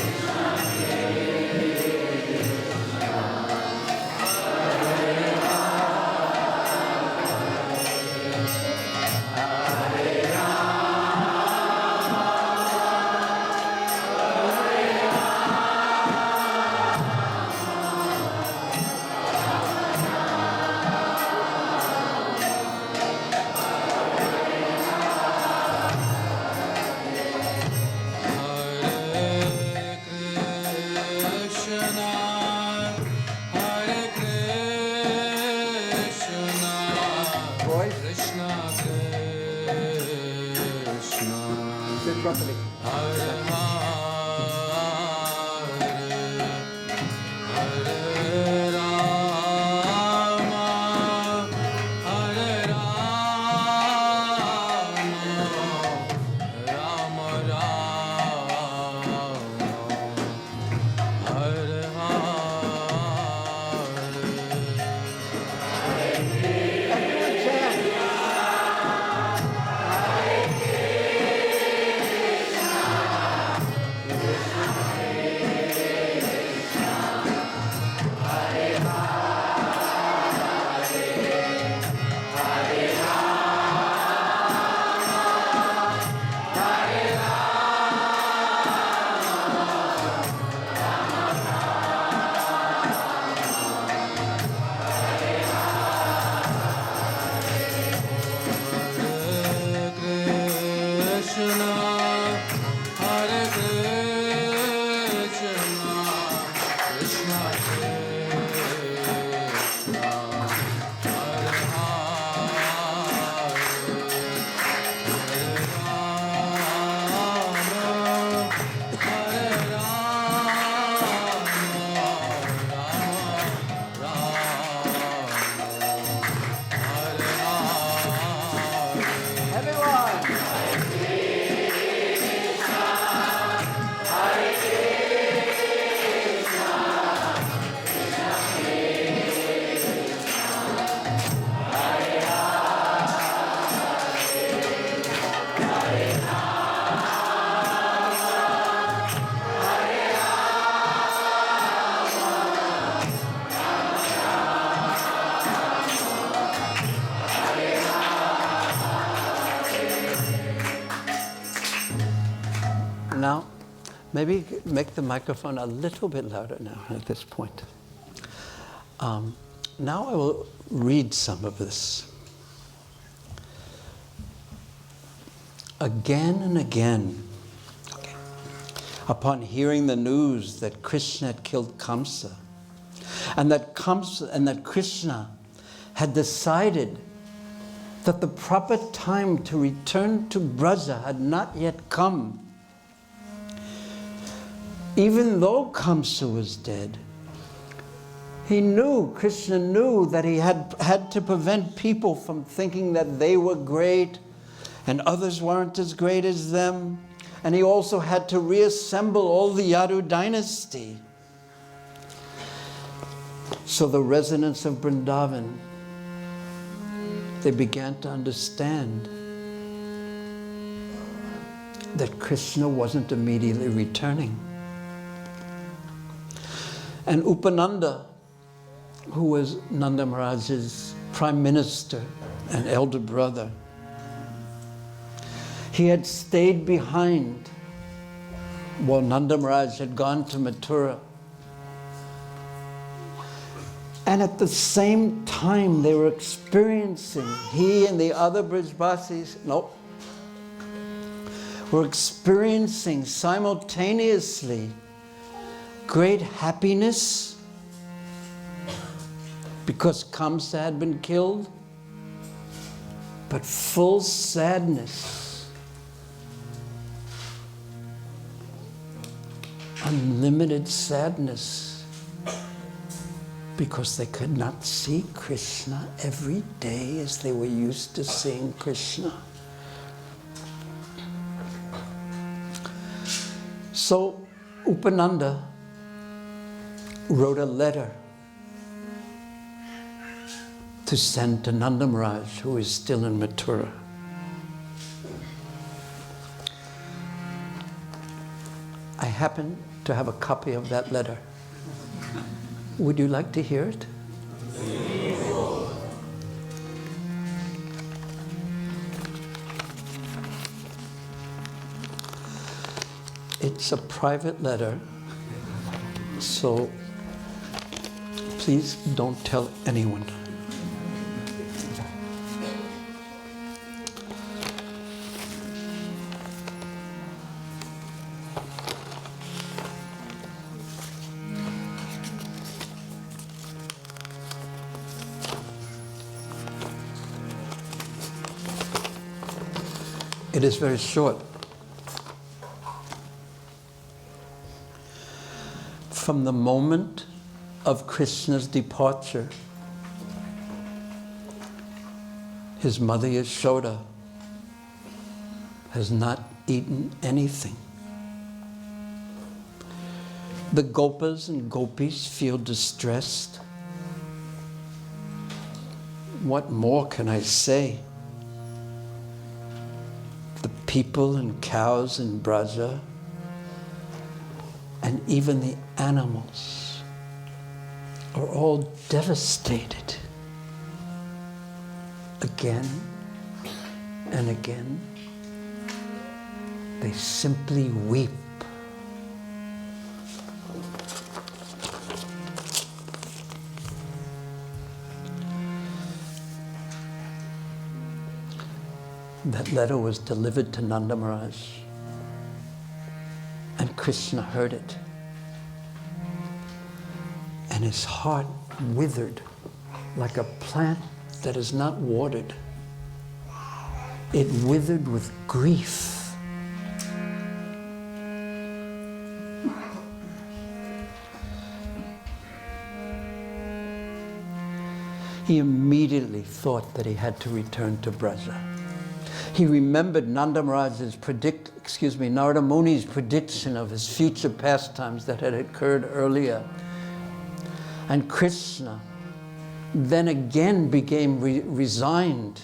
Voice. Krishna Krishna, Sit properly. Hare Hare, Hare Rama, Hare Rama, Rama Rama, Hare Everyone chant. Krishna, Hare Krishna, Krishna Krishna, Hare Hare, Everyone. Now, maybe make the microphone a little bit louder now at this point. Now I will read some of this. Again and again, upon hearing the news that Krishna had killed Kamsa, and that Krishna had decided that the proper time to return to Braja had not yet come, even though Kamsa was dead, Krishna knew that he had to prevent people from thinking that they were great and others weren't as great as them. And he also had to reassemble all the Yadu dynasty. So the residents of Vrindavan, they began to understand that Krishna wasn't immediately returning. And Upananda, who was Nanda Maharaj's prime minister and elder brother, he had stayed behind Well, Nanda Maharaj had gone to Mathura. And at the same time, they were experiencing, he and the other Brijvasis, were experiencing simultaneously great happiness because Kamsa had been killed, but full sadness, unlimited sadness, because they could not see Krishna every day as they were used to seeing Krishna. So Upananda wrote a letter to send to Nanda Maharaj, who is still in Mathura. I happen to have a copy of that letter. Would you like to hear it? It's a private letter, so please don't tell anyone. It is very short. From the moment of Krishna's departure, his mother Yashoda has not eaten anything. The Gopas and Gopis feel distressed. What more can I say? The people and cows in Braja, and even the animals, are all devastated. Again and again, they simply weep. That letter was delivered to Nanda Maharaj, and Krishna heard it. And his heart withered like a plant that is not watered. It withered with grief. He immediately thought that he had to return to Braja. He remembered Nanda Maharaj's Narada Muni's prediction of his future pastimes that had occurred earlier. And Krishna then again became resigned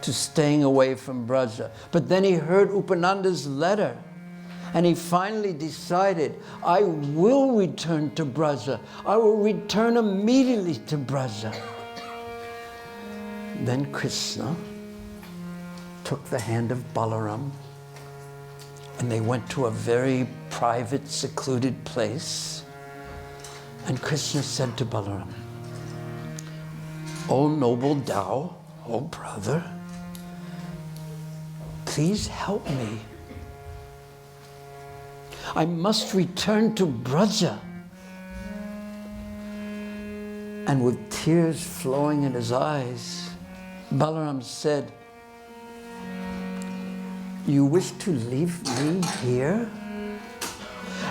to staying away from Braja. But then he heard Upananda's letter, and he finally decided, I will return to Braja. I will return immediately to Braja. Then Krishna took the hand of Balaram, and they went to a very private, secluded place. And Krishna said to Balaram, O noble thou, O brother, please help me. I must return to Braja. And with tears flowing in his eyes, Balaram said, you wish to leave me here?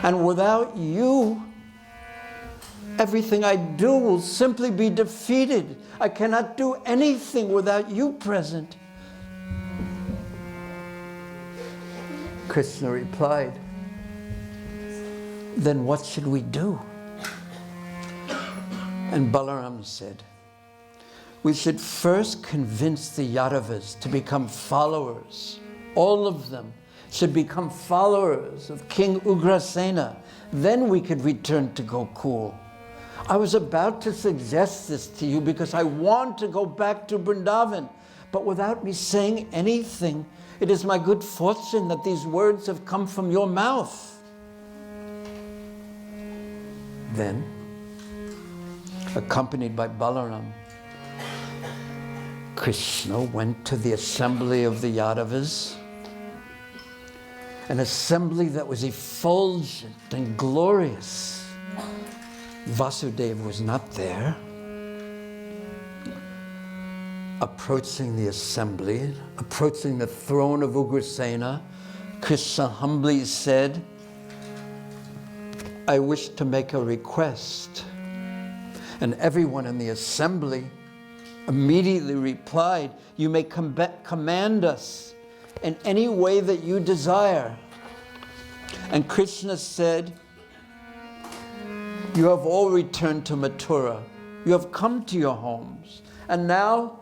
And without you, everything I do will simply be defeated. I cannot do anything without you present. Krishna replied, then what should we do? And Balaram said, we should first convince the Yadavas to become followers. All of them should become followers of King Ugrasena. Then we could return to Gokul. I was about to suggest this to you because I want to go back to Vrindavan. But without me saying anything, it is my good fortune that these words have come from your mouth. Then, accompanied by Balaram, Krishna went to the assembly of the Yadavas, an assembly that was effulgent and glorious. Vasudeva was not there. Approaching the assembly, approaching the throne of Ugrasena, Krishna humbly said, I wish to make a request. And everyone in the assembly immediately replied, you may command us in any way that you desire. And Krishna said, you have all returned to Mathura. You have come to your homes. And now,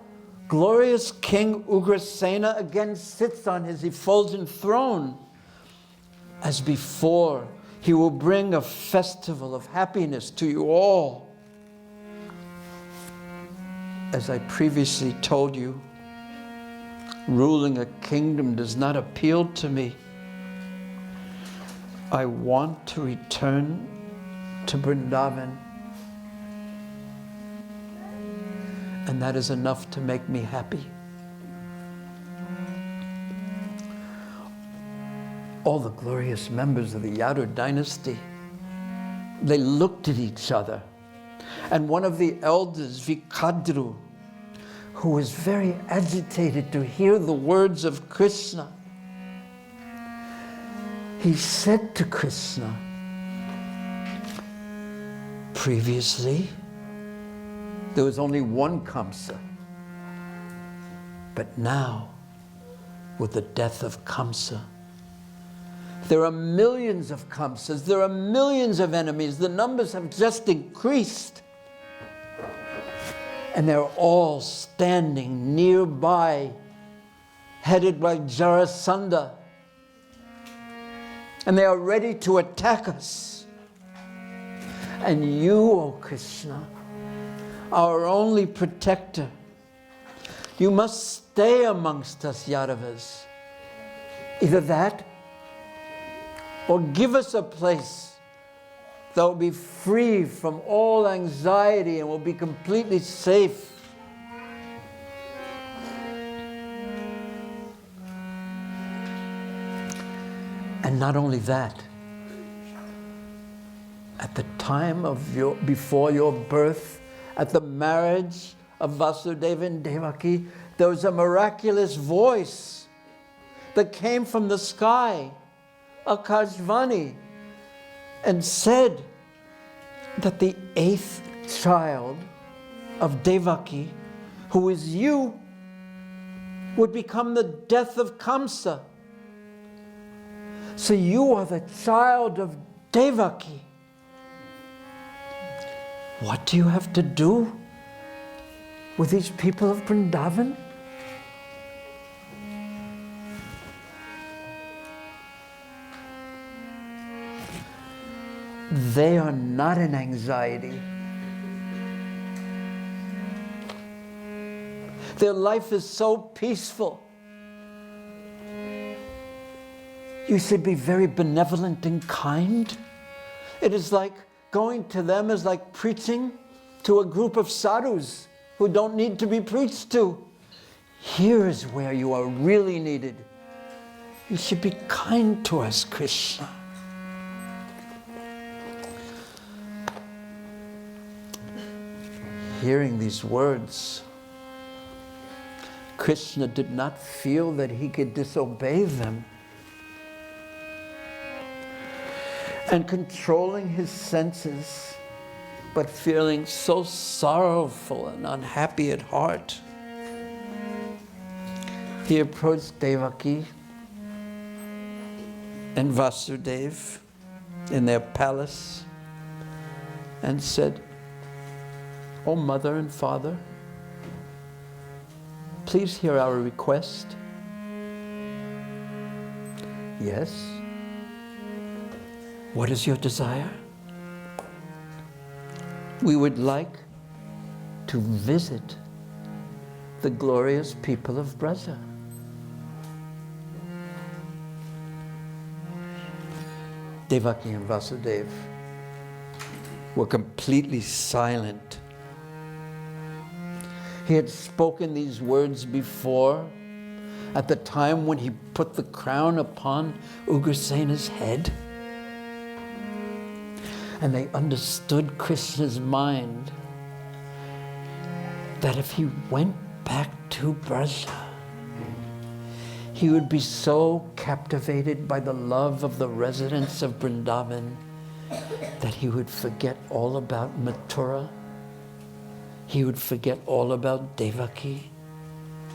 glorious King Ugrasena again sits on his effulgent throne. As before, he will bring a festival of happiness to you all. As I previously told you, ruling a kingdom does not appeal to me. I want to return to Vrindavan. And that is enough to make me happy. All the glorious members of the Yadu dynasty, they looked at each other. And one of the elders, Vikadru, who was very agitated to hear the words of Krishna, he said to Krishna, previously, there was only one Kamsa. But now, with the death of Kamsa, there are millions of Kamsas, there are millions of enemies. The numbers have just increased. And they're all standing nearby, headed by Jarasandha. And they are ready to attack us. And you, O Krishna, our only protector, you must stay amongst us Yadavas. Either that, or give us a place that will be free from all anxiety and will be completely safe. And not only that, at the time of before your birth, at the marriage of Vasudeva and Devaki, there was a miraculous voice that came from the sky, Akashvani, and said that the 8th child of Devaki, who is you, would become the death of Kamsa. So you are the child of Devaki. What do you have to do with these people of Vrindavan? They are not in anxiety. Their life is so peaceful. You should be very benevolent and kind. It is like going to them is like preaching to a group of sadhus who don't need to be preached to. Here is where you are really needed. You should be kind to us, Krishna. Hearing these words, Krishna did not feel that he could disobey them. And controlling his senses, but feeling so sorrowful and unhappy at heart, he approached Devaki and Vasudeva in their palace and said, "O mother and father, please hear our request." "Yes. What is your desire?" "We would like to visit the glorious people of Braja." Devaki and Vasudeva were completely silent. He had spoken these words before, at the time when he put the crown upon Ugrasena's head. And they understood Krishna's mind, that if he went back to Braja, he would be so captivated by the love of the residents of Vrindavan that he would forget all about Mathura. He would forget all about Devaki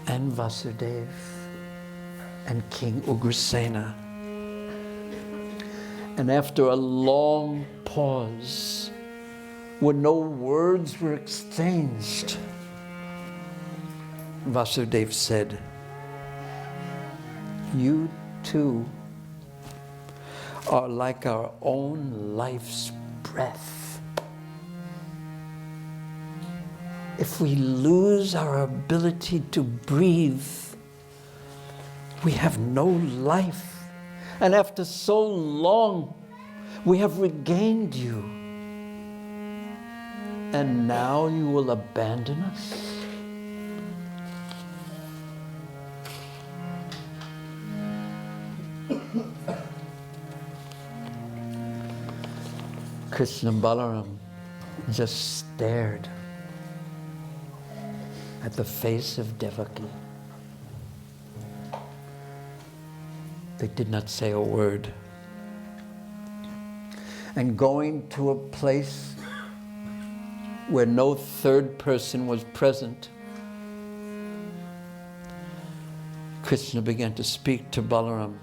and Vasudeva and King Ugrasena. And after a long pause, when no words were exchanged, Vasudeva said, "You too are like our own life's breath. If we lose our ability to breathe, we have no life. And after so long, we have regained you. And now you will abandon us?" Krishna and Balaram just stared at the face of Devaki. They did not say a word. And going to a place where no third person was present, Krishna began to speak to Balaram.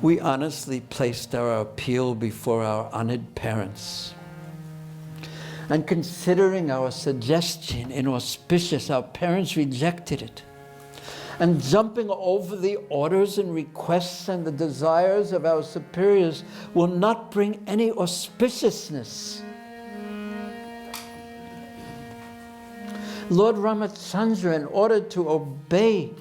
We honestly placed our appeal before our honored parents. And considering our suggestion inauspicious, our parents rejected it. And jumping over the orders and requests and the desires of our superiors will not bring any auspiciousness. Lord Ramachandra, in order to obey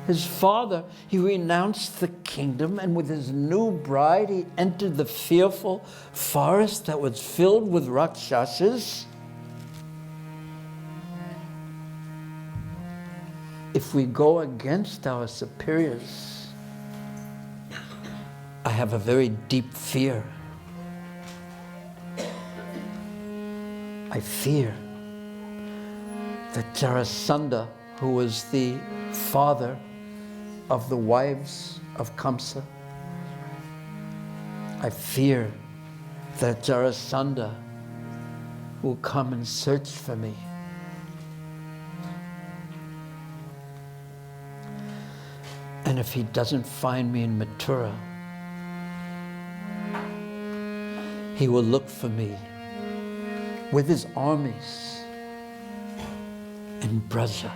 his father, he renounced the kingdom, and with his new bride, he entered the fearful forest that was filled with Rakshasas. If we go against our superiors, I have a very deep fear. I fear that Jarasandha, who was the father of the wives of Kamsa, I fear that Jarasandha will come and search for me. And if he doesn't find me in Mathura, he will look for me with his armies in Braja.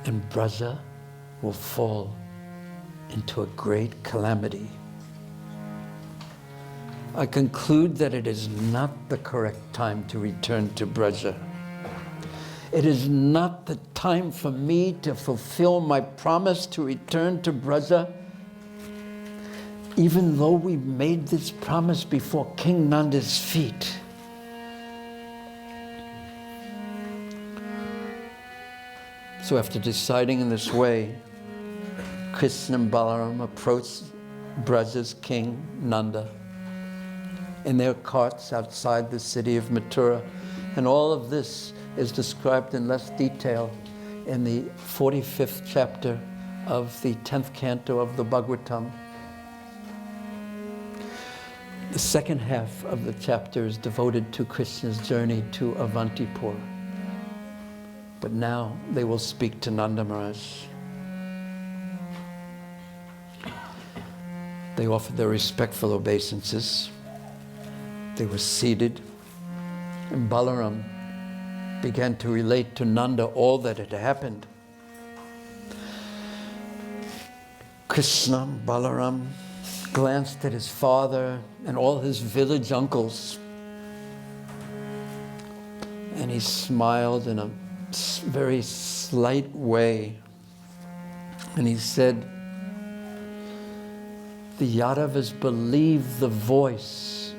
And Braja will fall into a great calamity. I conclude that it is not the correct time to return to Braja. It is not the time for me to fulfill my promise to return to Braja, even though we made this promise before King Nanda's feet. So after deciding in this way, Krishna and Balaram approached Braja's king, Nanda, in their carts outside the city of Mathura. And all of this is described in less detail in the 45th chapter of the 10th canto of the Bhagavatam. The second half of the chapter is devoted to Krishna's journey to Avantipura. But now they will speak to Nanda Maharaj. They offered their respectful obeisances. They were seated, and Balaram began to relate to Nanda all that had happened. Krishna, Balaram, glanced at his father and all his village uncles, and he smiled in a very slight way, and he said, The Yadavas believe the voice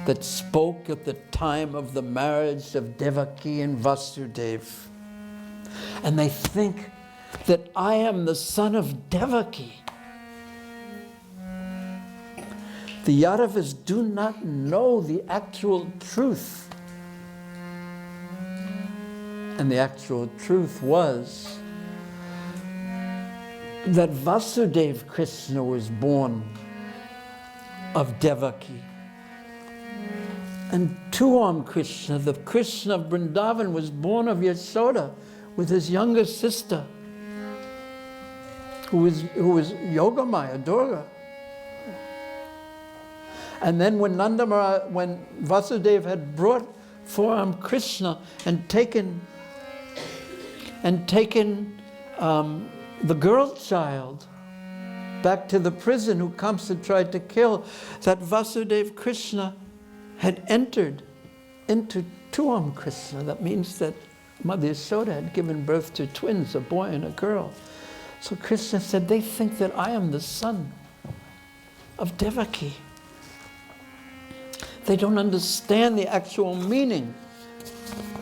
that spoke at the time of the marriage of Devaki and Vasudeva. And they think that I am the son of Devaki. The Yadavas do not know the actual truth. And the actual truth was that Vasudeva Krishna was born of Devaki. And Two-armed Krishna, the Krishna of Vrindavan, was born of Yashoda with his younger sister, who was Yogamaya, Durga. And then when when Vasudeva had brought four-armed Krishna and taken the girl child back to the prison who Kamsa tried to kill, that Vasudeva Krishna had entered into Two-armed Krishna. That means that Mother Yashoda had given birth to twins, a boy and a girl. So Krishna said, they think that I am the son of Devaki. They don't understand the actual meaning.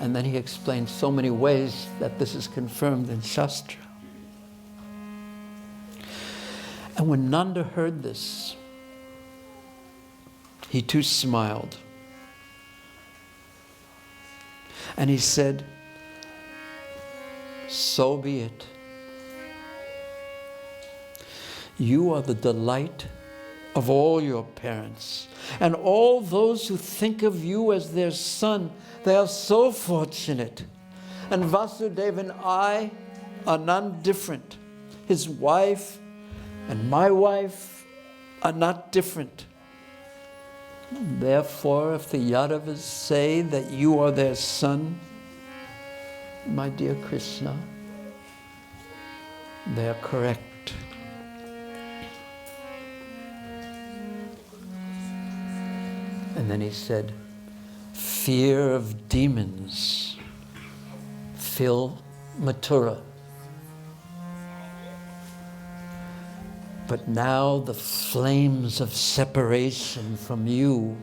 And then he explained so many ways that this is confirmed in Shastra. And when Nanda heard this, he too smiled. And he said, so be it. You are the delight of all your parents. And all those who think of you as their son, they are so fortunate. And Vasudeva and I are none different. His wife and my wife are not different. Therefore, if the Yadavas say that you are their son, my dear Krishna, they are correct. And then he said, fear of demons fill Mathura. But now the flames of separation from you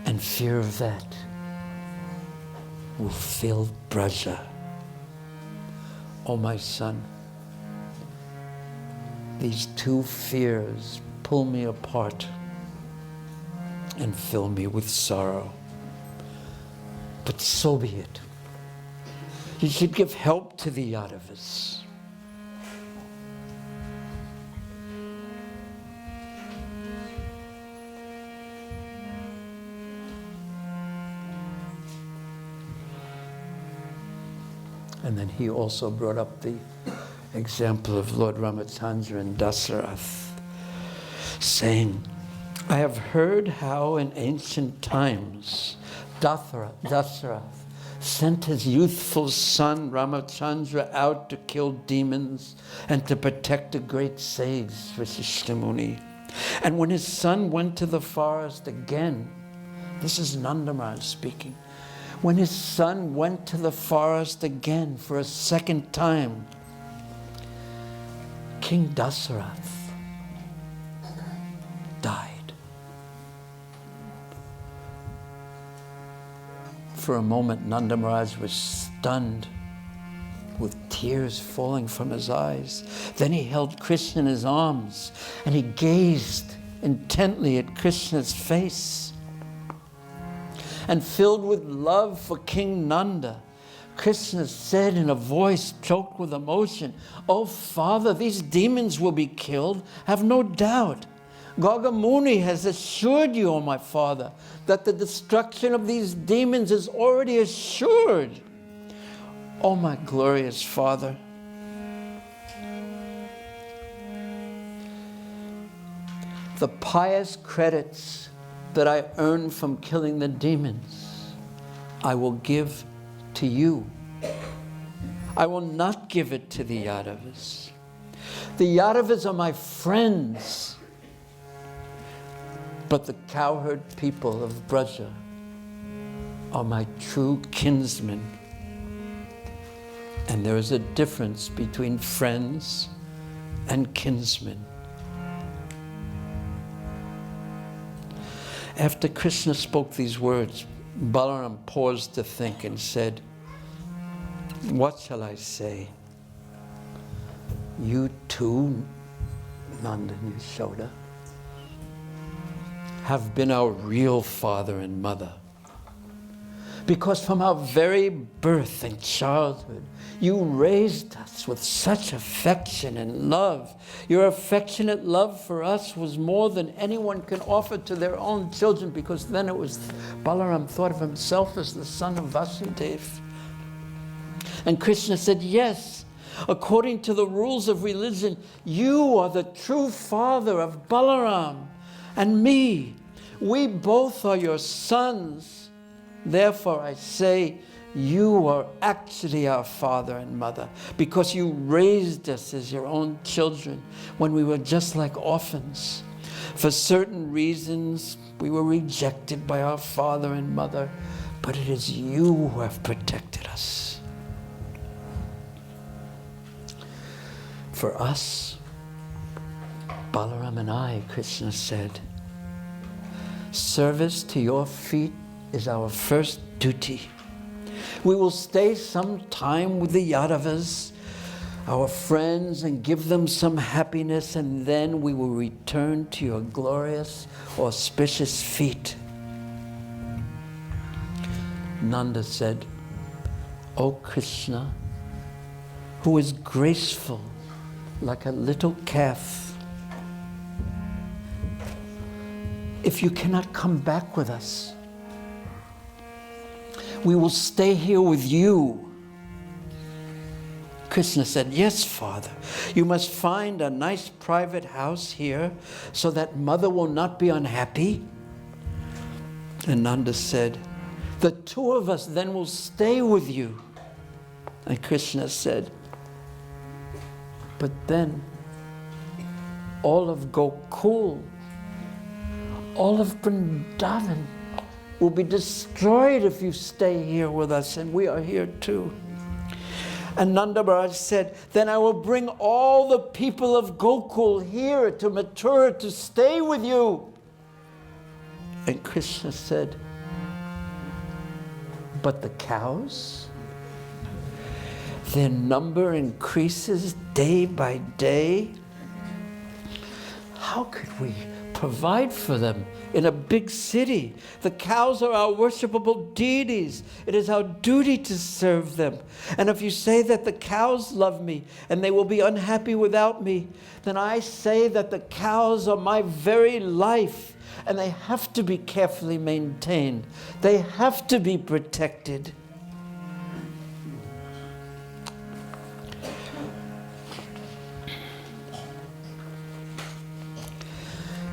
and fear of that will fill Braja. Oh, my son, these two fears pull me apart and fill me with sorrow. But so be it. You should give help to the Yadavas. And then he also brought up the example of Lord Ramachandra and Dasarath, saying, I have heard how in ancient times Dasarath sent his youthful son Ramachandra out to kill demons and to protect a great sage, Vasishtha Muni. And when his son went to the forest again, this is Nanda Maharaj speaking, when his son went to the forest again for a second time, King Dasarath died. For a moment, Nanda Maharaj was stunned with tears falling from his eyes. Then he held Krishna in his arms and he gazed intently at Krishna's face. And filled with love for King Nanda, Krishna said in a voice choked with emotion, "Oh, Father, these demons will be killed, have no doubt. Gagamuni has assured you, O my Father, that the destruction of these demons is already assured. O my glorious Father, the pious credits that I earn from killing the demons, I will give to you. I will not give it to the Yadavas. The Yadavas are my friends, but the cowherd people of Braja are my true kinsmen. And there is a difference between friends and kinsmen. After Krishna spoke these words, Balaram paused to think and said, "What shall I say? You too, Nanda and Yashoda, have been our real father and mother. Because from our very birth and childhood, you raised us with such affection and love. Your affectionate love for us was more than anyone can offer to their own children," because then it was Balaram thought of himself as the son of Vasudeva. And Krishna said, "Yes, according to the rules of religion, you are the true father of Balaram and me. We both are your sons. Therefore, I say, you are actually our father and mother, because you raised us as your own children when we were just like orphans. For certain reasons, we were rejected by our father and mother, but it is you who have protected us. For us, Balaram and I," Krishna said, "service to your feet is our first duty. We will stay some time with the Yadavas, our friends, and give them some happiness, and then we will return to your glorious, auspicious feet." Nanda said, "O Krishna, who is graceful like a little calf, if you cannot come back with us, we will stay here with you." Krishna said, "Yes, Father. You must find a nice private house here so that mother will not be unhappy." And Nanda said, "The two of us then will stay with you." And Krishna said, "But then all of Gokul, all of Vrindavan will be destroyed if you stay here with us, and we are here too." And Nanda Maharaj said, "Then I will bring all the people of Gokul here to Mathura to stay with you." And Krishna said, "But the cows? Their number increases day by day. How could we provide for them in a big city? The cows are our worshipable deities. It is our duty to serve them. And if you say that the cows love me and they will be unhappy without me, then I say that the cows are my very life, and they have to be carefully maintained. They have to be protected."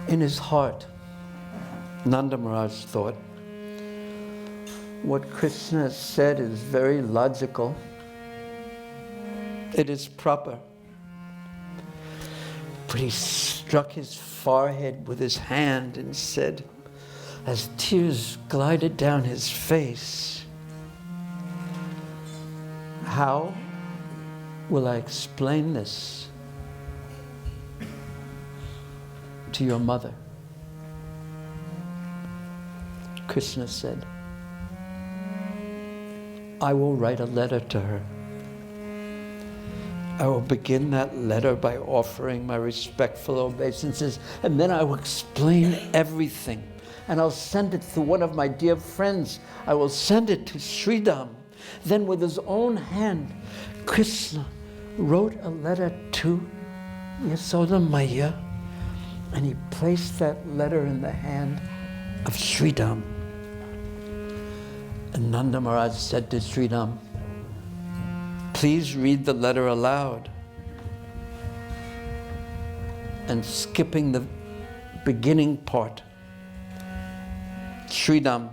In his heart, Nanda Maharaj thought, what Krishna said is very logical. It is proper. But he struck his forehead with his hand and said, as tears glided down his face, "How will I explain this to your mother?" Krishna said, "I will write a letter to her. I will begin that letter by offering my respectful obeisances, and then I will explain everything. And I'll send it to one of my dear friends. I will send it to Sridham." Then with his own hand, Krishna wrote a letter to Yasoda Maya, and he placed that letter in the hand of Sridham. And Nanda Maharaj said to Sridham, "Please read the letter aloud." And skipping the beginning part, Sridham,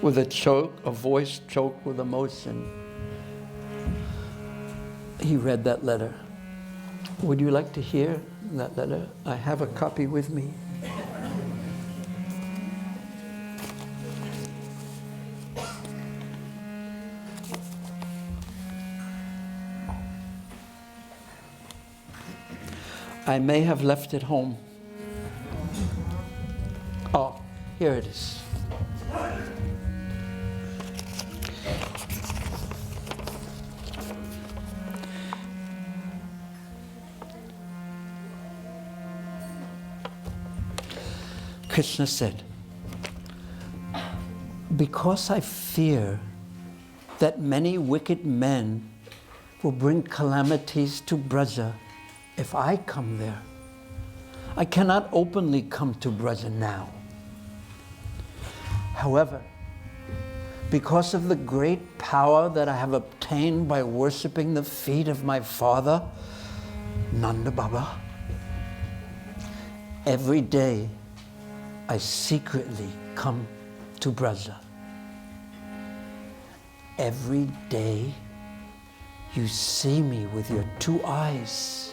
with a voice choked with emotion, he read that letter. Would you like to hear that letter? I have a copy with me. I may have left it home. Oh, here it is. Krishna said, because I fear that many wicked men will bring calamities to Braja if I come there, I cannot openly come to Braja now. However, because of the great power that I have obtained by worshipping the feet of my father, Nanda Baba, every day I secretly come to Braja. Every day you see me with your two eyes.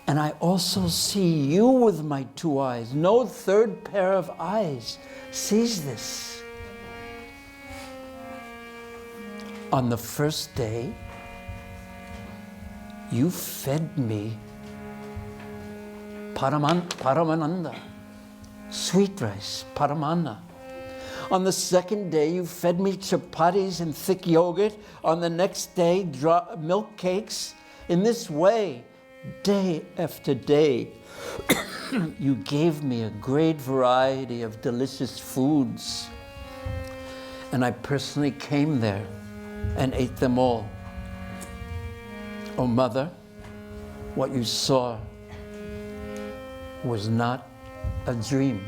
And I also see you with my two eyes. No third pair of eyes sees this. On the first day, you fed me Paramananda, sweet rice, Paramana. On the second day, you fed me chapatis and thick yogurt. On the next day, milk cakes. In this way, day after day, you gave me a great variety of delicious foods. And I personally came there and ate them all. Oh, Mother, what you saw was not a dream.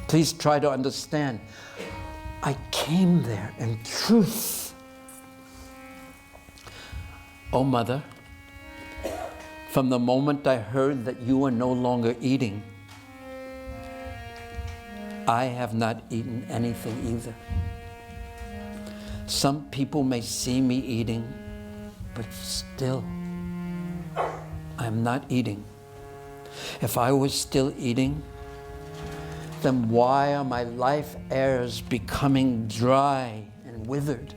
Please try to understand. I came there in truth. Oh, Mother, from the moment I heard that you were no longer eating, I have not eaten anything either. Some people may see me eating, but still, I'm not eating. If I was still eating, then why are my life airs becoming dry and withered?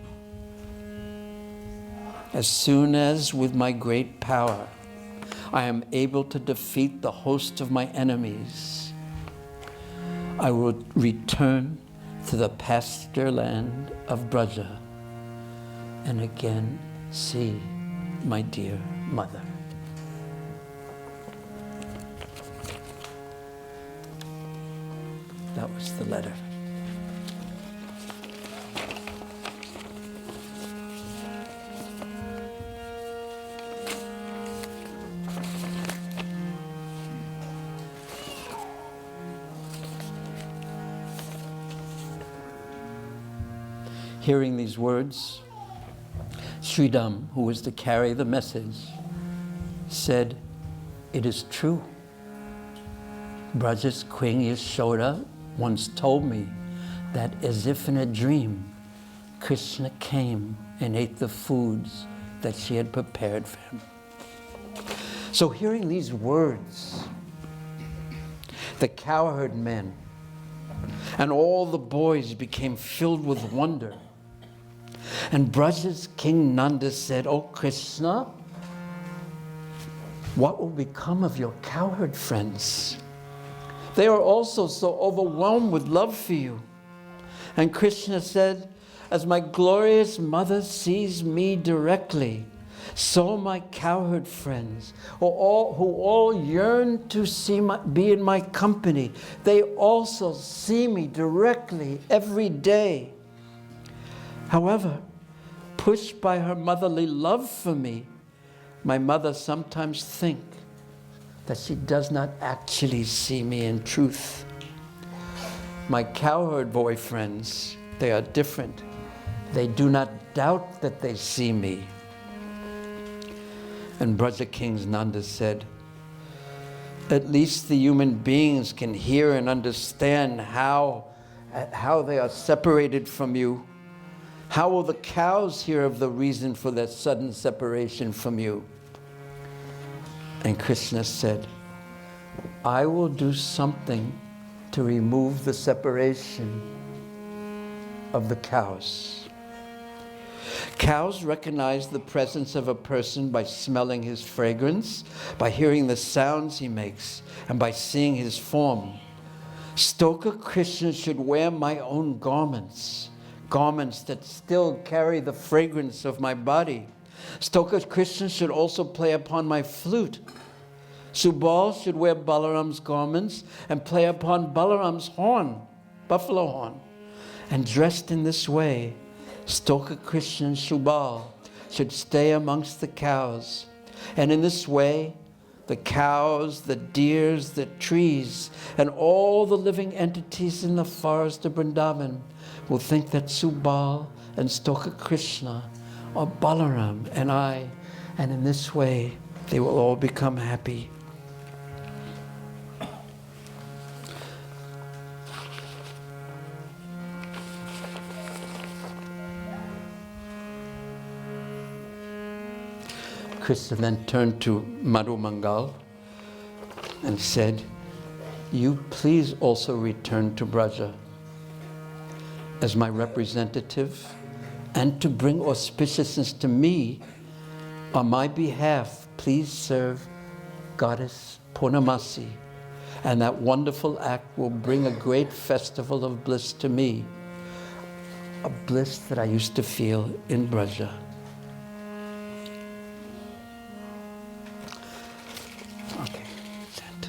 As soon as, with my great power, I am able to defeat the host of my enemies, I will return to the pasture land of Braja and again see my dear mother. That was the letter. Hearing these words, Sridham, who was to carry the message, said, "It is true. Braja's Queen Yashoda once told me that, as if in a dream, Krishna came and ate the foods that she had prepared for him." So hearing these words, the cowherd men and all the boys became filled with wonder. And Braja's King Nanda said, "Oh Krishna, what will become of your cowherd friends? They are also so overwhelmed with love for you." And Krishna said, "As my glorious mother sees me directly, so my cowherd friends, who all yearn to be in my company, they also see me directly every day. However, pushed by her motherly love for me, my mother sometimes thinks that she does not actually see me in truth. My cowherd boyfriends, they are different. They do not doubt that they see me." And Braja King Nanda said, "At least the human beings can hear and understand how they are separated from you. How will the cows hear of the reason for that sudden separation from you?" And Krishna said, "I will do something to remove the separation of the cows. Cows recognize the presence of a person by smelling his fragrance, by hearing the sounds he makes, and by seeing his form. Stoka Krishna should wear my own garments, garments that still carry the fragrance of my body. Stoka Krishna should also play upon my flute. Subal should wear Balaram's garments and play upon Balaram's horn, buffalo horn. And dressed in this way, Stoka Krishna and Subal should stay amongst the cows. And in this way, the cows, the deers, the trees, and all the living entities in the forest of Vrindavan will think that Subal and Stoka Krishna are Balaram and I. And in this way, they will all become happy. Krishna then turned to Madhu Mangal and said, "You please also return to Braja as my representative, and to bring auspiciousness to me on my behalf, please serve Goddess Purnamasi, and that wonderful act will bring a great festival of bliss to me, a bliss that I used to feel in Braja." Okay, chant.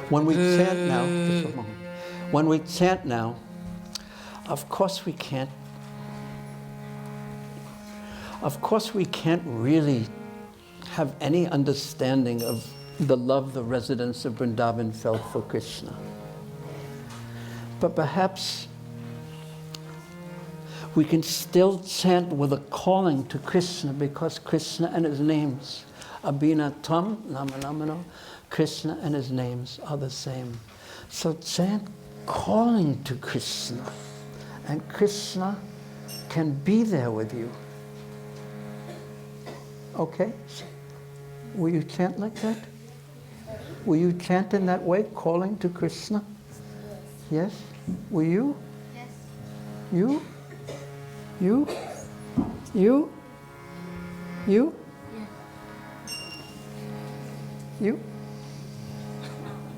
When we chant now, just a moment. When we chant now, of course we can't really have any understanding of the love the residents of Vrindavan felt for Krishna. But perhaps we can still chant with a calling to Krishna, because Krishna and his names, Abhina Tvam Namanamano, Krishna and his names are the same. So chant calling to Krishna, and Krishna can be there with you. Okay? Will you chant like that? Will you chant in that way, calling to Krishna? Yes? Will you? Yes. You? You? You? You? You?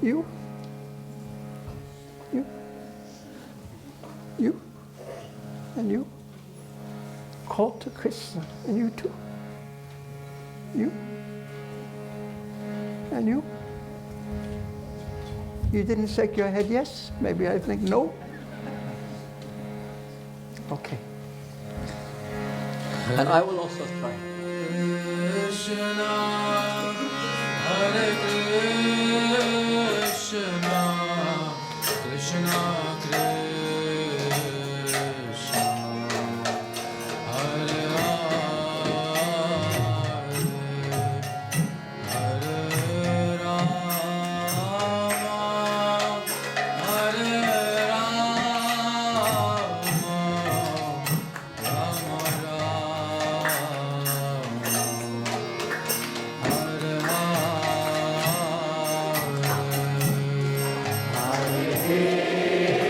You? You? You? And you? Call to Krishna, and you too. You? And you? You didn't shake your head yes? Maybe I think no? Okay. And I will also try. Krishna, Hare Krishna, Krishna Krishna, Hare Hare, Hare Rama, Hare Rama, Rama Rama, Hare Hare.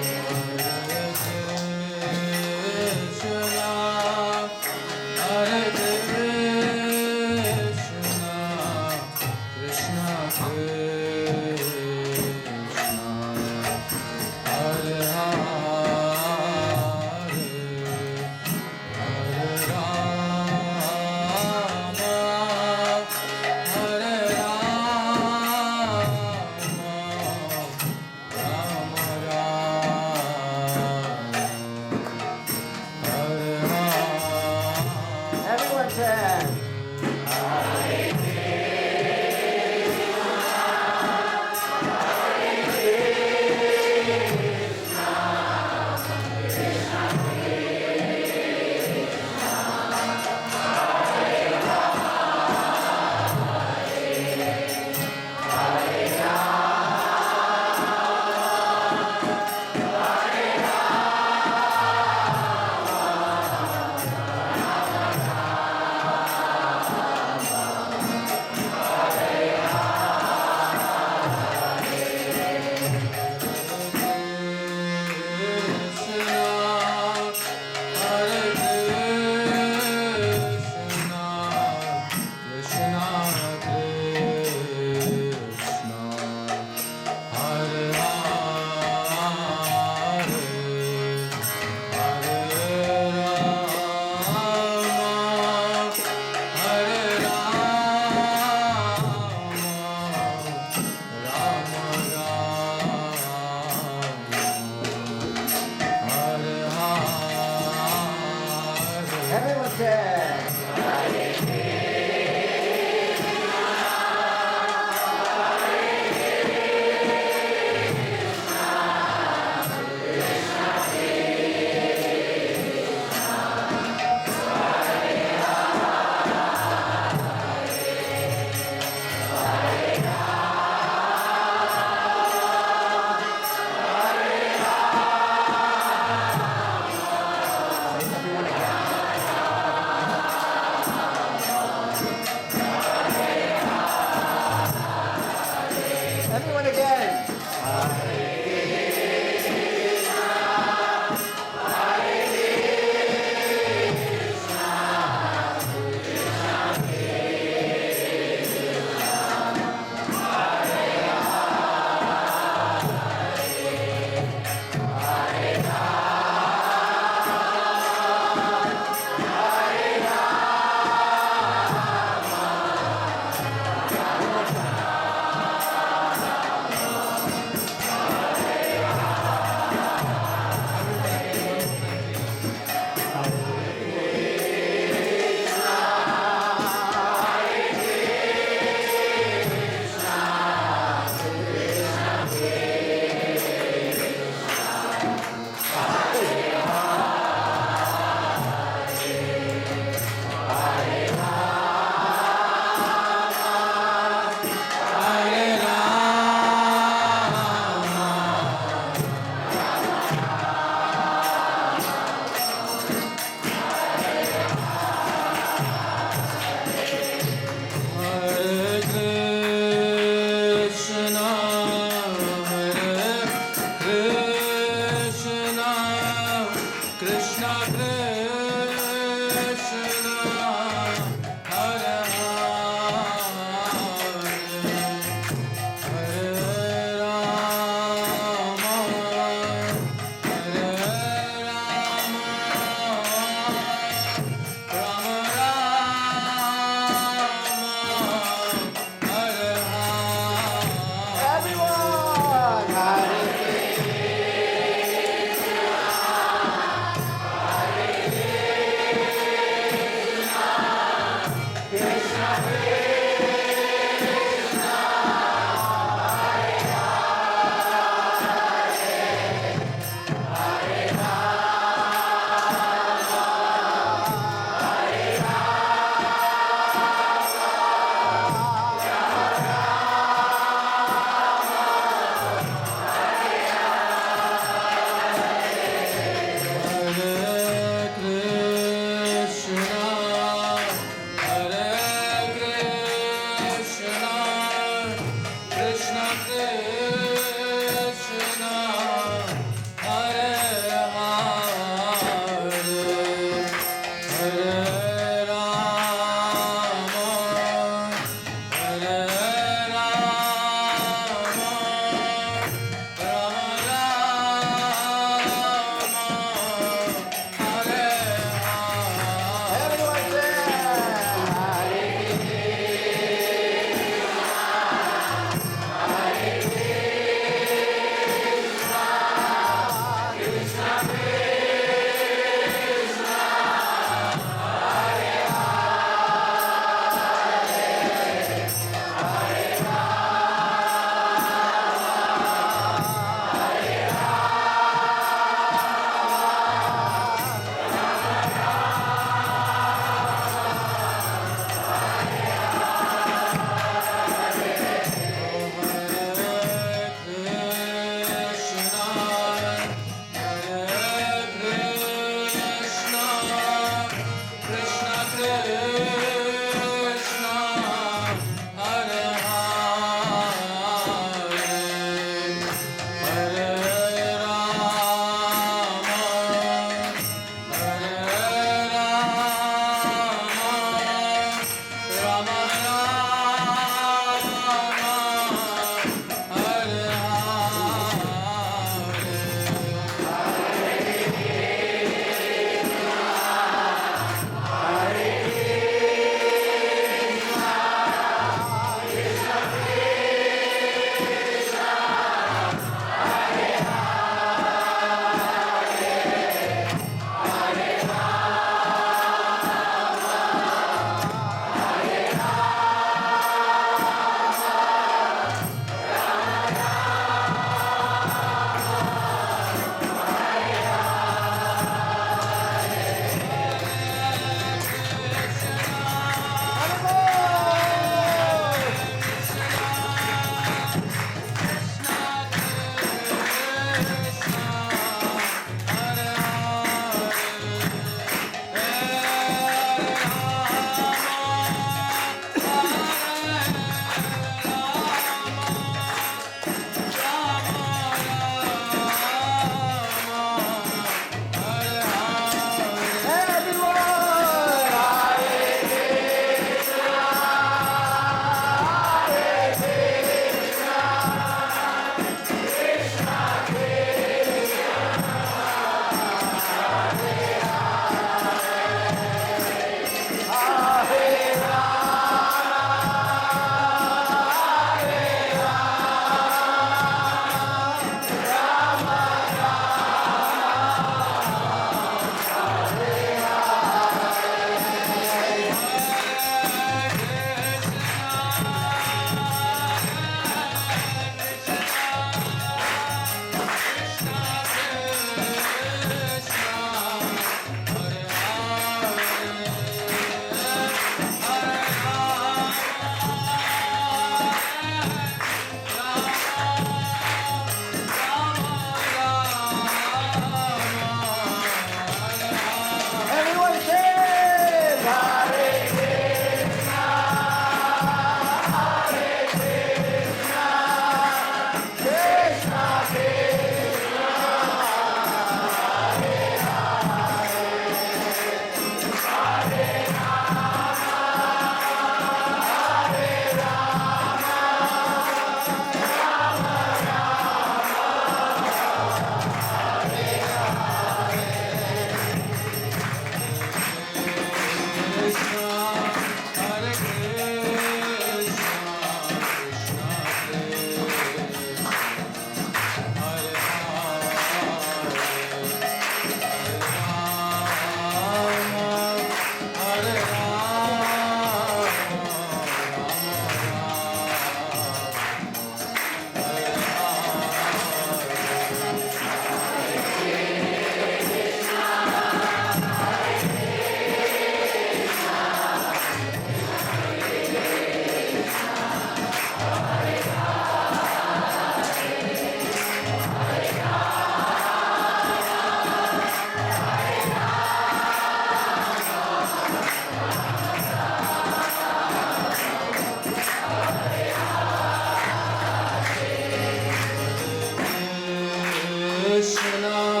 Krishna,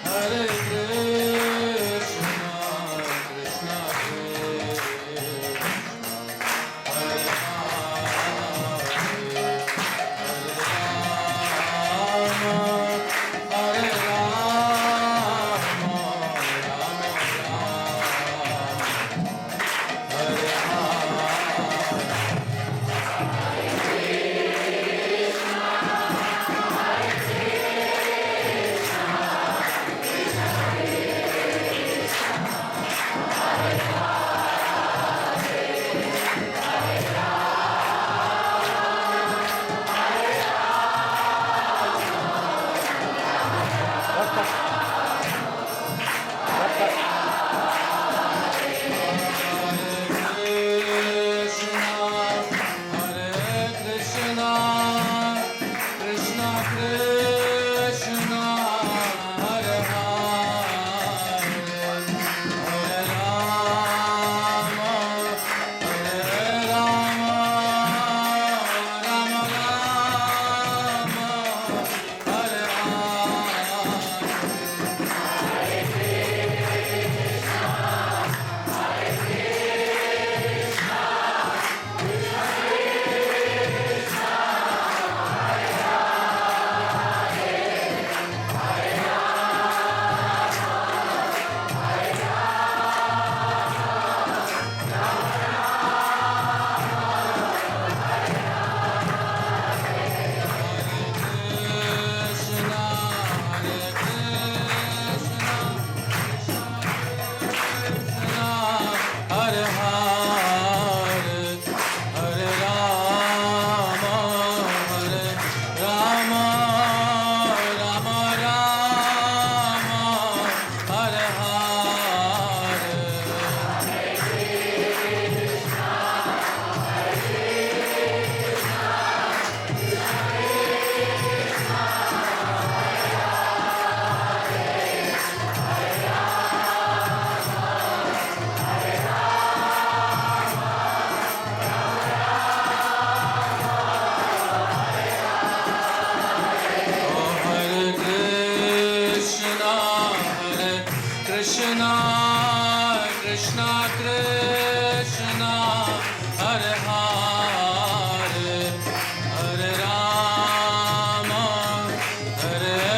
Hare Krishna, Krishna Krishna, Hare Hare Rama, Hare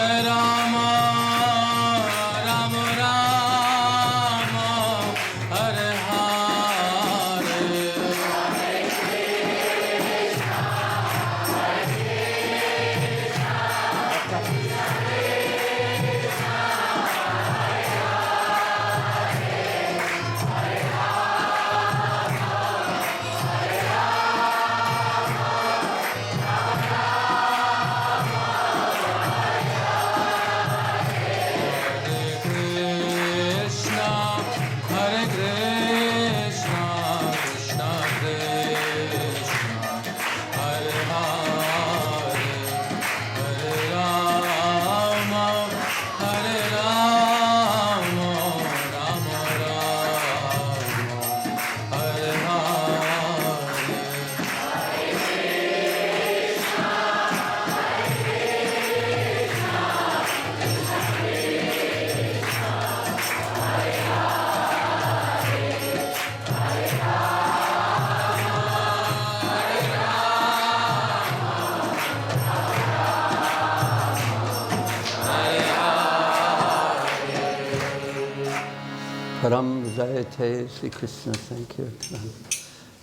Param Jayate Sri Krishna Sankirtan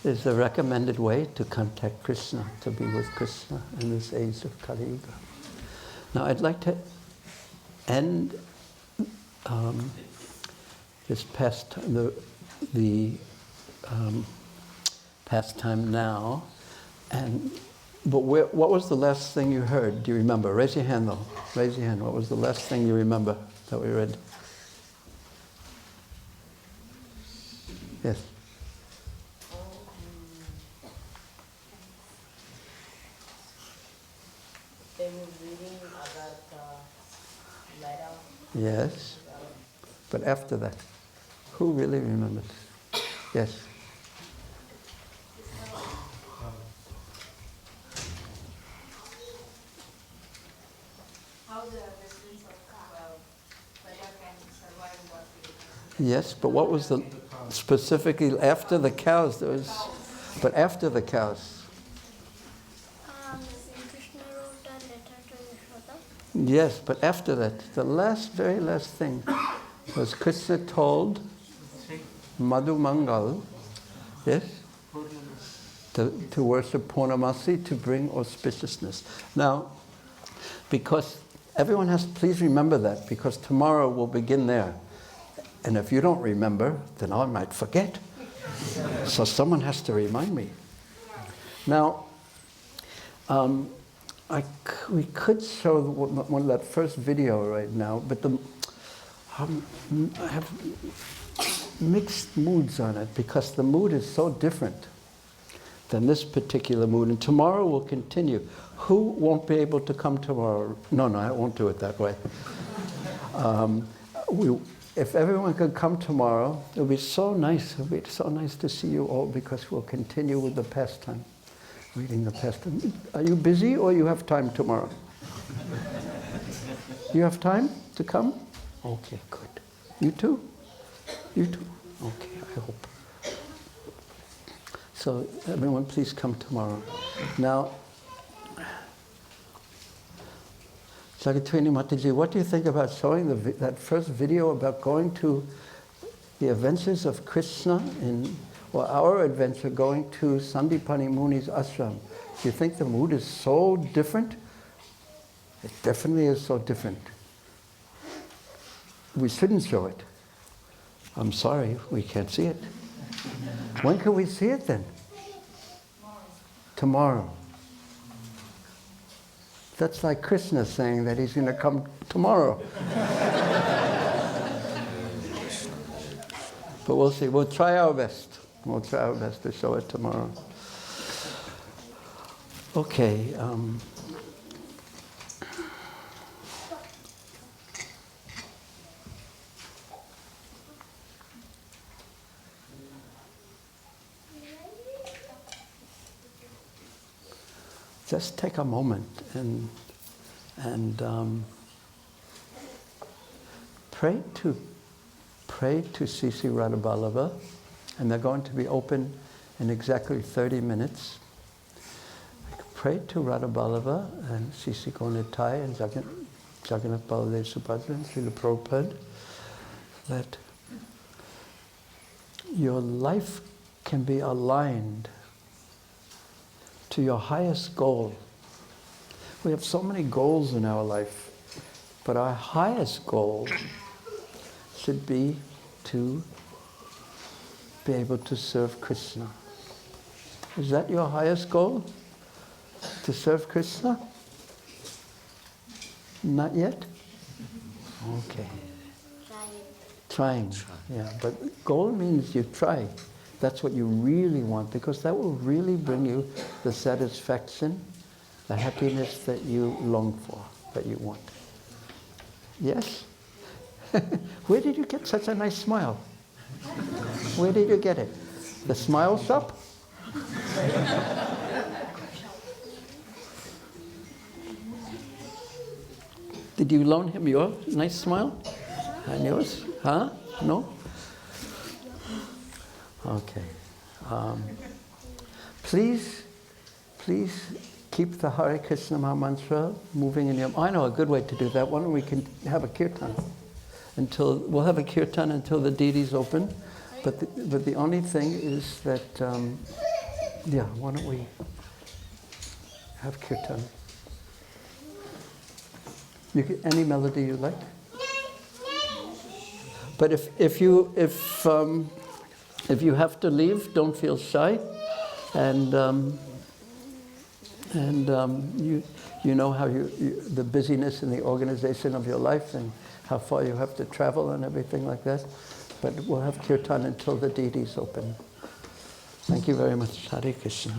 is the recommended way to contact Krishna, to be with Krishna in this age of Kali Yuga. Now I'd like to end this pastime now, but what was the last thing you heard? Do you remember? Raise your hand though. Raise your hand. What was the last thing you remember that we read? Yes. They were reading about letter. Yes. But after that, who really remembers? Yes. How how the residents of Praja can survive what Yes, but what was the specifically after the cows? There was, but after the cows. Krishna wrote a letter to Yashoda. Yes, but after that, the very last thing was Krishna told Madhu Mangal, yes, to worship Purnamasi, to bring auspiciousness. Now, because everyone has, please remember that, because tomorrow we'll begin there. And if you don't remember, then I might forget. So someone has to remind me. Now, we could show one of that first video right now, but I have mixed moods on it because the mood is so different than this particular mood. And tomorrow we'll continue. Who won't be able to come tomorrow? No, I won't do it that way. If everyone could come tomorrow, it would be so nice. It would be so nice to see you all because we'll continue with the pastime, reading the pastime. Are you busy or you have time tomorrow? You have time to come? Okay, good. You too? You too? Okay, I hope. So everyone please come tomorrow. Now, Sagatrini Mataji, what do you think about showing that first video about going to the adventures of Krishna or our adventure going to Sandipani Muni's ashram? Do you think the mood is so different? It definitely is so different. We shouldn't show it. I'm sorry, we can't see it. When can we see it then? Tomorrow. That's like Krishna saying that he's going to come tomorrow. But we'll see. We'll try our best. We'll try our best to show it tomorrow. Okay. Just take a moment and pray to Sisi Radhaballabha, and they're going to be open in exactly 30 minutes. Pray to Radhaballabha and Sisi Gonitai and Jagannath Baladev Subhadra and Srila Prabhupada that your life can be aligned to your highest goal. We have so many goals in our life, but our highest goal should be to be able to serve Krishna. Is that your highest goal? To serve Krishna? Not yet? Okay. Trying. Yeah, but goal means you try. That's what you really want, because that will really bring you the satisfaction, the happiness that you long for, that you want. Yes? Where did you get such a nice smile? Where did you get it? The smile shop? Did you loan him your nice smile? And yours? Huh? No? Okay. Please keep the Hare Krishna Maha Mantra moving in your... I know a good way to do that. Why don't we can have a kirtan? We'll have a kirtan until the deities open. But the only thing is that, why don't we have kirtan? Any melody you like. But if you have to leave, don't feel shy, and you know how the busyness in the organization of your life and how far you have to travel and everything like that. But we'll have kirtan until the deities open. Thank you very much. Hare Krishna.